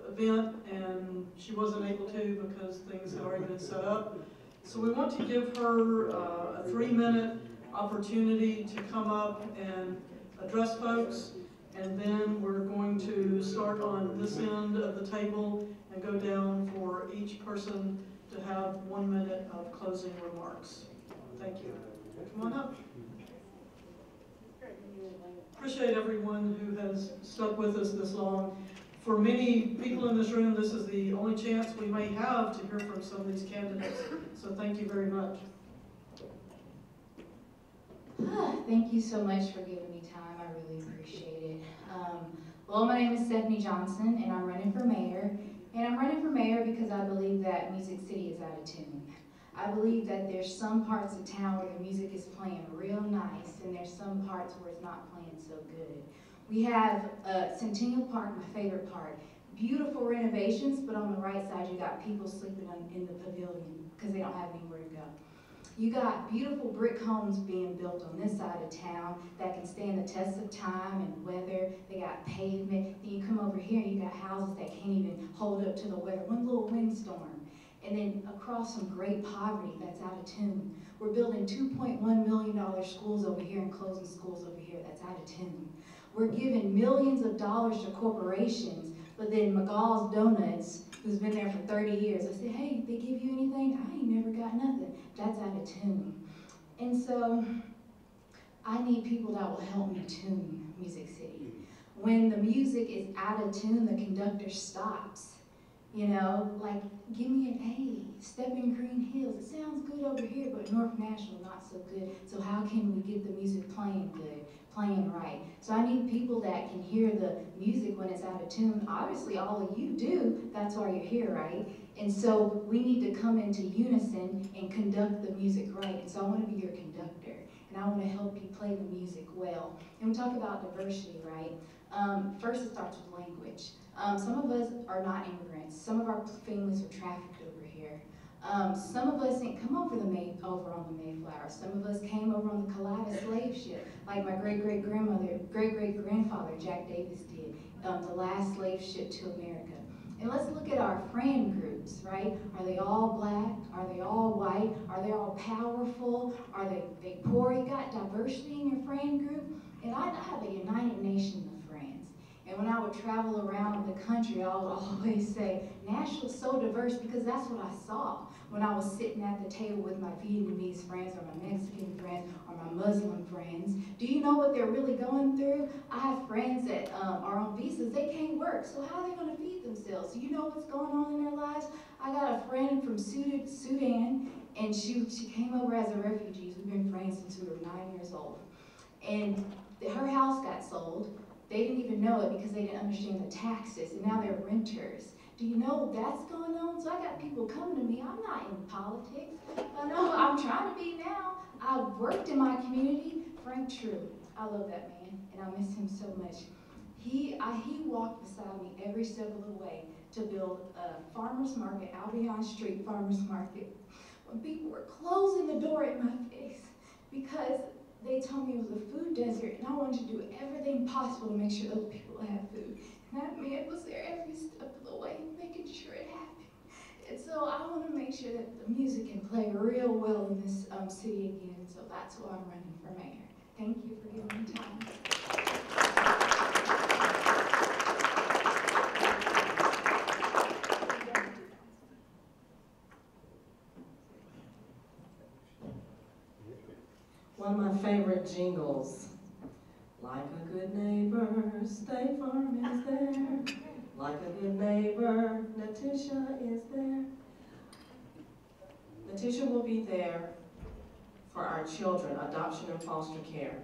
event, and she wasn't able to because things had already been set up. So we want to give her a 3-minute opportunity to come up and address folks, and then we're going to start on this end of the table and go down for each person to have 1 minute of closing remarks. Thank you. Come on up. Appreciate everyone who has stuck with us this long. For many people in this room, this is the only chance we may have to hear from some of these candidates. So thank you very much. Thank you so much for giving me time. I really appreciate it. Well, my name is Stephanie Johnson, and I'm running for mayor. And I'm running for mayor because I believe that Music City is out of tune. I believe that there's some parts of town where the music is playing real nice, and there's some parts where it's not playing so good. We have Centennial Park, my favorite part. Beautiful renovations, but on the right side you got people sleeping in the pavilion because they don't have anywhere to go. You got beautiful brick homes being built on this side of town that can stand the test of time and weather. They got pavement. Then you come over here and you got houses that can't even hold up to the weather. One little windstorm. And then across some great poverty that's out of tune. We're building $2.1 million schools over here and closing schools over here. That's out of tune. We're giving millions of dollars to corporations, but then McGall's Donuts, who's been there for 30 years, I said, hey, they give you anything? I ain't never got nothing. That's out of tune. And so I need people that will help me tune Music City. When the music is out of tune, the conductor stops. You know, like, give me an A, Stepping Green Hills. It sounds good over here, but North Nashville, not so good. So how can we get the music playing good, playing right? So I need people that can hear the music when it's out of tune. Obviously, all of you do. That's why you're here, right? And so we need to come into unison and conduct the music right. And so I want to be your conductor, and I want to help you play the music well. And we talk about diversity, right? First, it starts with language. Some of us are not immigrants. Some of our families are trafficked over here. Some of us didn't come over on the Mayflower. Some of us came over on the Calliope slave ship, like my great-great-grandfather, Jack Davis, did, the last slave ship to America. And let's look at our friend groups, right? Are they all black? Are they all white? Are they all powerful? Are they poor? You got diversity in your friend group? And I have a United Nation of friends. And when I would travel around the country, I would always say, Nashville's so diverse, because that's what I saw when I was sitting at the table with my Vietnamese friends, or my Mexican friends, or my Muslim friends. Do you know what they're really going through? I have friends that are on visas. They can't work, so how are they going to feed themselves? Do you know what's going on in their lives? I got a friend from Sudan, and she came over as a refugee. We've been friends since we were 9 years old. And her house got sold. They didn't even know it because they didn't understand the taxes, and now they're renters. Do you know that's going on? So I got people coming to me. I'm not in politics. I know I'm trying to be now. I've worked in my community. Frank True, I love that man, and I miss him so much. He walked beside me every step of the way to build a farmer's market, Albion Street Farmer's Market, when people were closing the door in my face because they told me it was a food desert, and I wanted to do everything possible to make sure those people had food. And that man was there every step of the way, making sure it happened. And so I want to make sure that the music can play real well in this city again. So that's why I'm running for mayor. Thank you for giving me time. One of my favorite jingles. Like a good neighbor, State Farm is there. Like a good neighbor, Natisha is there. Natisha will be there for our children, adoption and foster care.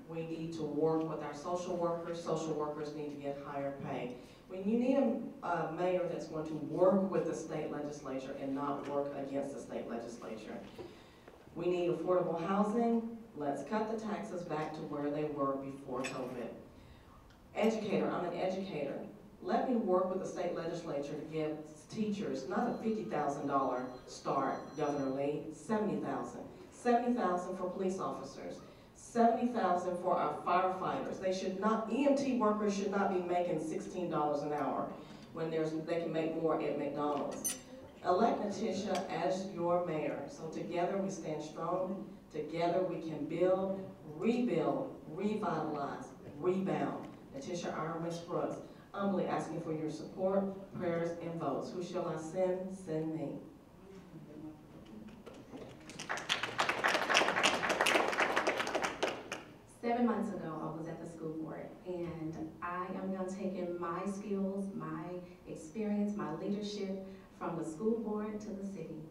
We need to work with our social workers. Social workers need to get higher pay. When you need a mayor that's going to work with the state legislature and not work against the state legislature. We need affordable housing. Let's cut the taxes back to where they were before COVID. Educator, I'm an educator. Let me work with the state legislature to give teachers not a $50,000 start, Governor Lee, $70,000. $70,000 for police officers. $70,000 for our firefighters. EMT workers should not be making $16 an hour when they can make more at McDonald's. Elect Natisha as your mayor. So together we stand strong. Together we can build, rebuild, revitalize, rebound. Natisha Armis Brooks, humbly asking for your support, prayers, and votes. Who shall I send? Send me. Seven months ago, I was at the school board, and I am now taking my skills, my experience, my leadership from the school board to the city.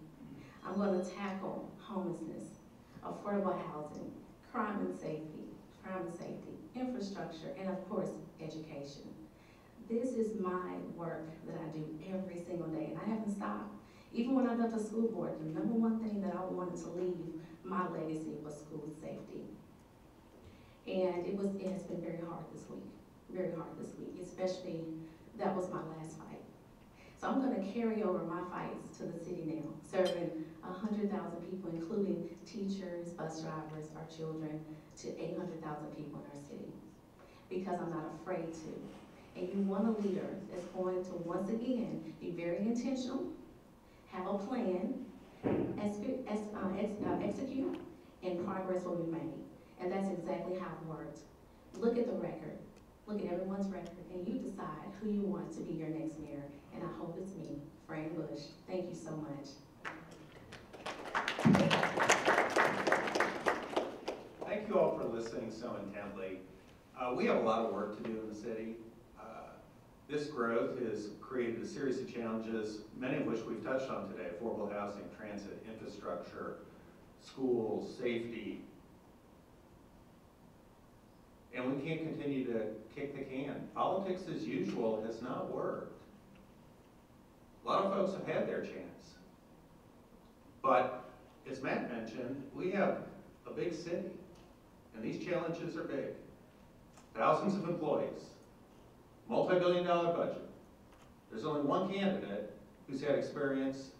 I'm going to tackle homelessness, affordable housing, crime and safety, infrastructure, and of course, education. This is my work that I do every single day, and I haven't stopped. Even when I left the school board, the number one thing that I wanted to leave my legacy was school safety. And it has been very hard this week, especially that was my last fight. So I'm going to carry over my fights to the city now, serving 100,000 people, including teachers, bus drivers, our children, to 800,000 people in our city, because I'm not afraid to. And you want a leader that's going to, once again, be very intentional, have a plan, execute, and progress will be made. And that's exactly how it worked. Look at the record. Look at everyone's record, and you decide who you want to be your next mayor. And I hope it's me, Fran Bush. Thank you so much. Thank you all for listening so intently. We have a lot of work to do in the city. This growth has created a series of challenges, many of which we've touched on today: affordable housing, transit, infrastructure, schools, safety. And we can't continue to kick the can. Politics as usual has not worked. A lot of folks have had their chance. But as Matt mentioned, we have a big city, and these challenges are big. Thousands of employees, multi-billion-dollar budget. There's only one candidate who's had experience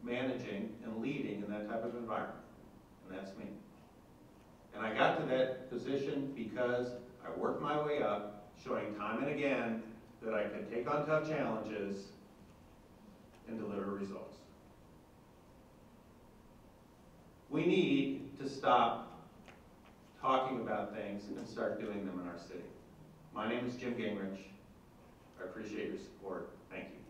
managing and leading in that type of environment, and that's me. And I got to that position because I worked my way up, showing time and again that I could take on tough challenges and deliver results. We need to stop talking about things and start doing them in our city. My name is Jim Gingrich. I appreciate your support. Thank you.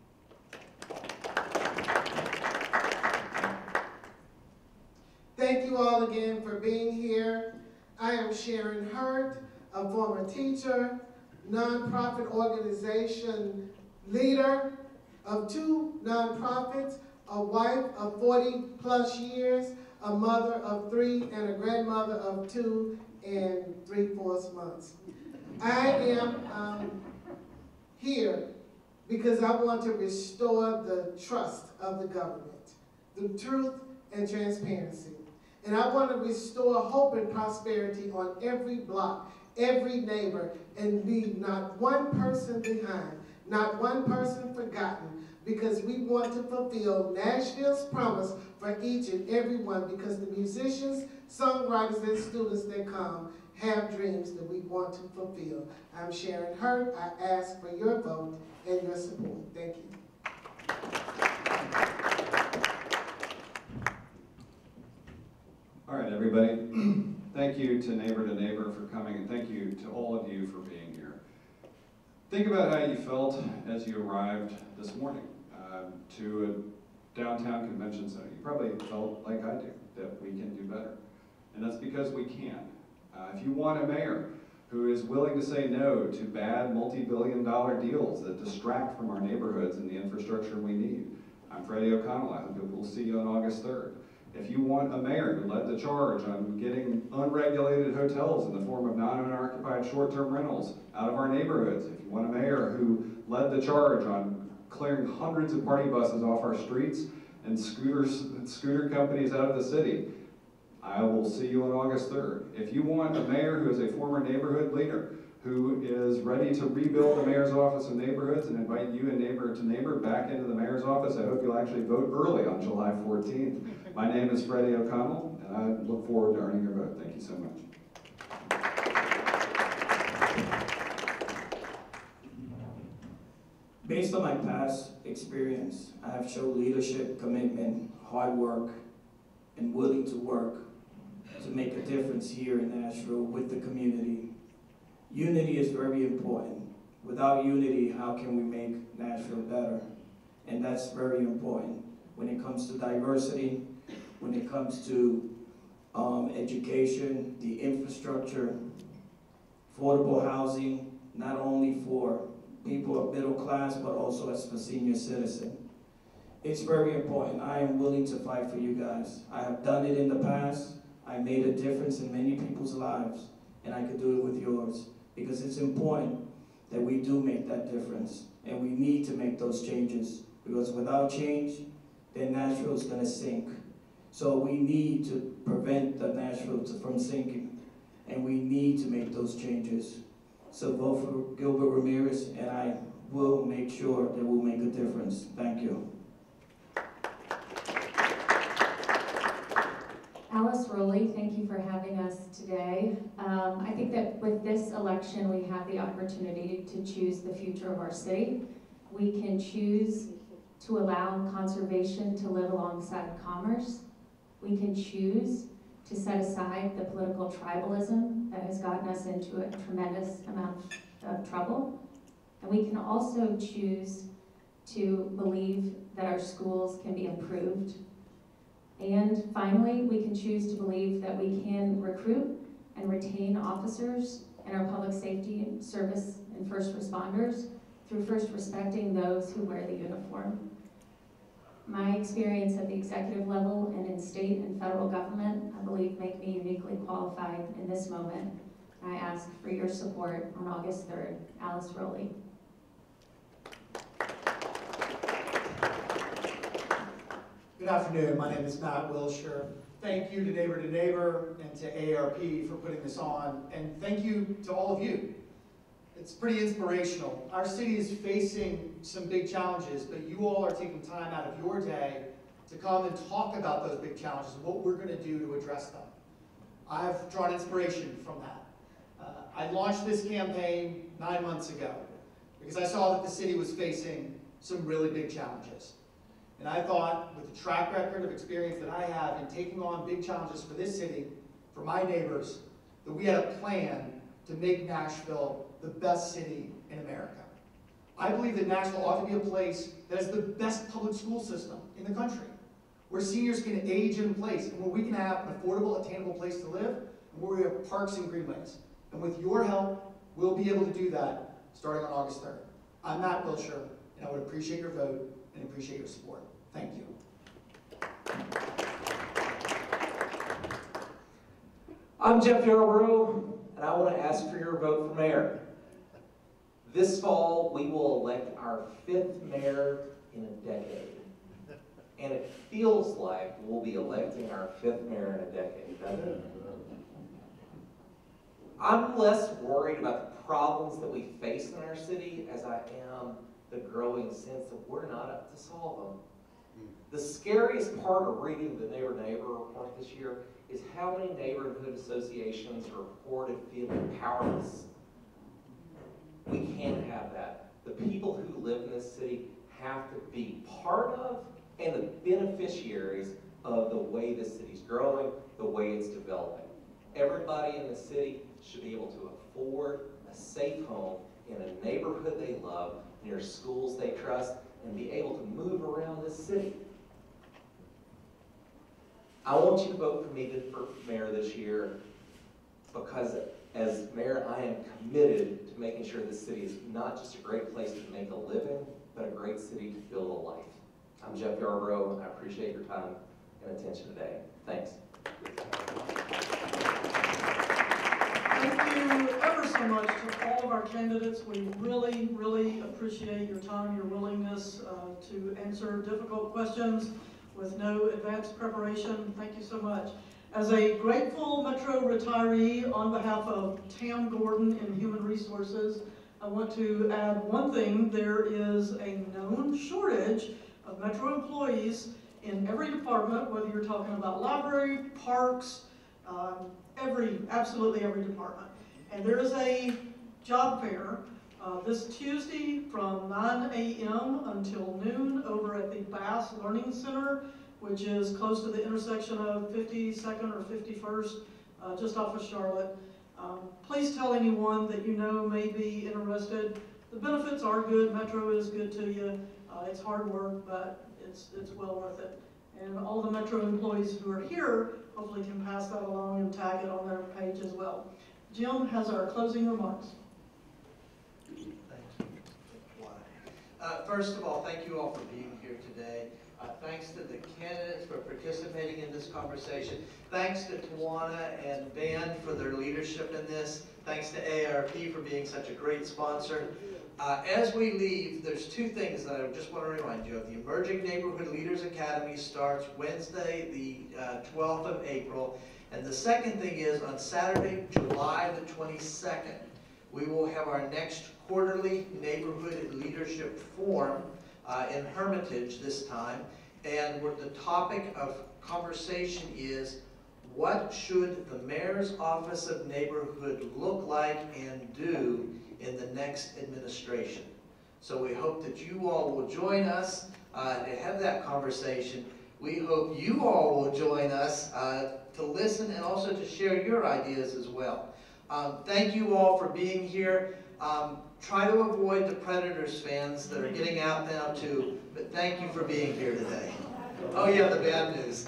Thank you all again for being here. I am Sharon Hurt, a former teacher, nonprofit organization leader of 2 nonprofits, a wife of 40+ years, a mother of 3, and a grandmother of 2 and 3/4 months. I am here because I want to restore the trust of the government, the truth and transparency. And I want to restore hope and prosperity on every block, every neighbor, and leave not one person behind, not one person forgotten, because we want to fulfill Nashville's promise for each and every one, because the musicians, songwriters, and students that come have dreams that we want to fulfill. I'm Sharon Hurt. I ask for your vote and your support. Thank you. All right, everybody. Thank you to Neighbor for coming, and thank you to all of you for being here. Think about how you felt as you arrived this morning to a downtown convention center. You probably felt like I do, that we can do better. And that's because we can. If you want a mayor who is willing to say no to bad multi-billion-dollar deals that distract from our neighborhoods and the infrastructure we need, I'm Freddie O'Connell. I hope we'll see you on August 3rd. If you want a mayor who led the charge on getting unregulated hotels in the form of non-owner-occupied short-term rentals out of our neighborhoods, if you want a mayor who led the charge on clearing hundreds of party buses off our streets and scooter companies out of the city, I will see you on August 3rd. If you want a mayor who is a former neighborhood leader, who is ready to rebuild the mayor's office of neighborhoods and invite you and neighbor to neighbor back into the mayor's office, I hope you'll actually vote early on July 14th. My name is Freddie O'Connell, and I look forward to earning your vote. Thank you so much. Based on my past experience, I have shown leadership, commitment, hard work, and willing to work to make a difference here in Nashville with the community. Unity is very important. Without unity, how can we make Nashville better? And that's very important when it comes to diversity, when it comes to education, the infrastructure, affordable housing, not only for people of middle class, but also as for senior citizens. It's very important. I am willing to fight for you guys. I have done it in the past. I made a difference in many people's lives, and I could do it with yours, because it's important that we do make that difference, and we need to make those changes, because without change, then Nashville is going to sink. So we need to prevent the Nashville from sinking, and we need to make those changes. So vote for Gilbert Ramirez, and I will make sure that we'll make a difference. Thank you. Alice Rowley, thank you for having us today. I think that with this election, we have the opportunity to choose the future of our city. We can choose to allow conservation to live alongside commerce. We can choose to set aside the political tribalism that has gotten us into a tremendous amount of trouble. And we can also choose to believe that our schools can be improved. And finally, we can choose to believe that we can recruit and retain officers and our public safety service and first responders through first respecting those who wear the uniform. My experience at the executive level and in state and federal government, I believe, make me uniquely qualified in this moment. I ask for your support on August 3rd. Alice Rowley. Good afternoon, my name is Matt Wilshire. Thank you to Neighbor and to ARP for putting this on, and thank you to all of you. It's pretty inspirational. Our city is facing some big challenges, but you all are taking time out of your day to come and talk about those big challenges and what we're going to do to address them. I've drawn inspiration from that. I launched this campaign 9 months ago because I saw that the city was facing some really big challenges. And I thought, with the track record of experience that I have in taking on big challenges for this city, for my neighbors, that we had a plan to make Nashville the best city in America. I believe that Nashville ought to be a place that has the best public school system in the country, where seniors can age in place, and where we can have an affordable, attainable place to live, and where we have parks and greenways. And with your help, we'll be able to do that starting on August 3rd. I'm Matt Wilshire, and I would appreciate your vote and appreciate your support. Thank you. I'm Jeff Yarborough, and I want to ask for your vote for mayor. This fall, we will elect our 5th mayor in a decade. And it feels like we'll be electing our 5th mayor in a decade, doesn't it? I'm less worried about the problems that we face in our city as I am the growing sense that we're not up to solve them. The scariest part of reading the Neighbor report this year is how many neighborhood associations reported feeling powerless. We can't have that. The people who live in this city have to be part of and the beneficiaries of the way the city's growing, the way it's developing. Everybody in the city should be able to afford a safe home in a neighborhood they love, near schools they trust, and be able to move around this city. I want you to vote for me for mayor this year because as mayor, I am committed to making sure this city is not just a great place to make a living, but a great city to build a life. I'm Jeff Yarborough, and I appreciate your time and attention today. Thanks. Thank you ever so much to all of our candidates. We really, really appreciate your time, your willingness to answer difficult questions with no advanced preparation. Thank you so much. As a grateful Metro retiree on behalf of Tam Gordon in Human Resources, I want to add one thing. There is a known shortage of Metro employees in every department, whether you're talking about library, parks, absolutely every department. And there is a job fair this Tuesday from 9 a.m. until noon over at the Bass Learning Center, which is close to the intersection of 52nd or 51st, just off of Charlotte. Please tell anyone that you know may be interested. The benefits are good. Metro is good to you. It's hard work, but it's well worth it. And all the Metro employees who are here hopefully can pass that along and tag it on their page as well. Jim has our closing remarks. Thank you. First of all, thank you all for being here today. Thanks to the candidates for participating in this conversation. Thanks to Tawana and Ben for their leadership in this. Thanks to ARP for being such a great sponsor. As we leave, there's two things that I just want to remind you of. The Emerging Neighborhood Leaders Academy starts Wednesday, the 12th of April. And the second thing is on Saturday, July the 22nd, we will have our next quarterly neighborhood leadership forum in Hermitage this time. And the topic of conversation is, what should the Mayor's Office of Neighborhood look like and do in the next administration? So we hope that you all will join us to have that conversation. We hope you all will join us to listen and also to share your ideas as well. Thank you all for being here. Try to avoid the Predators fans that are getting out now too, but thank you for being here today. Oh yeah, the bad news.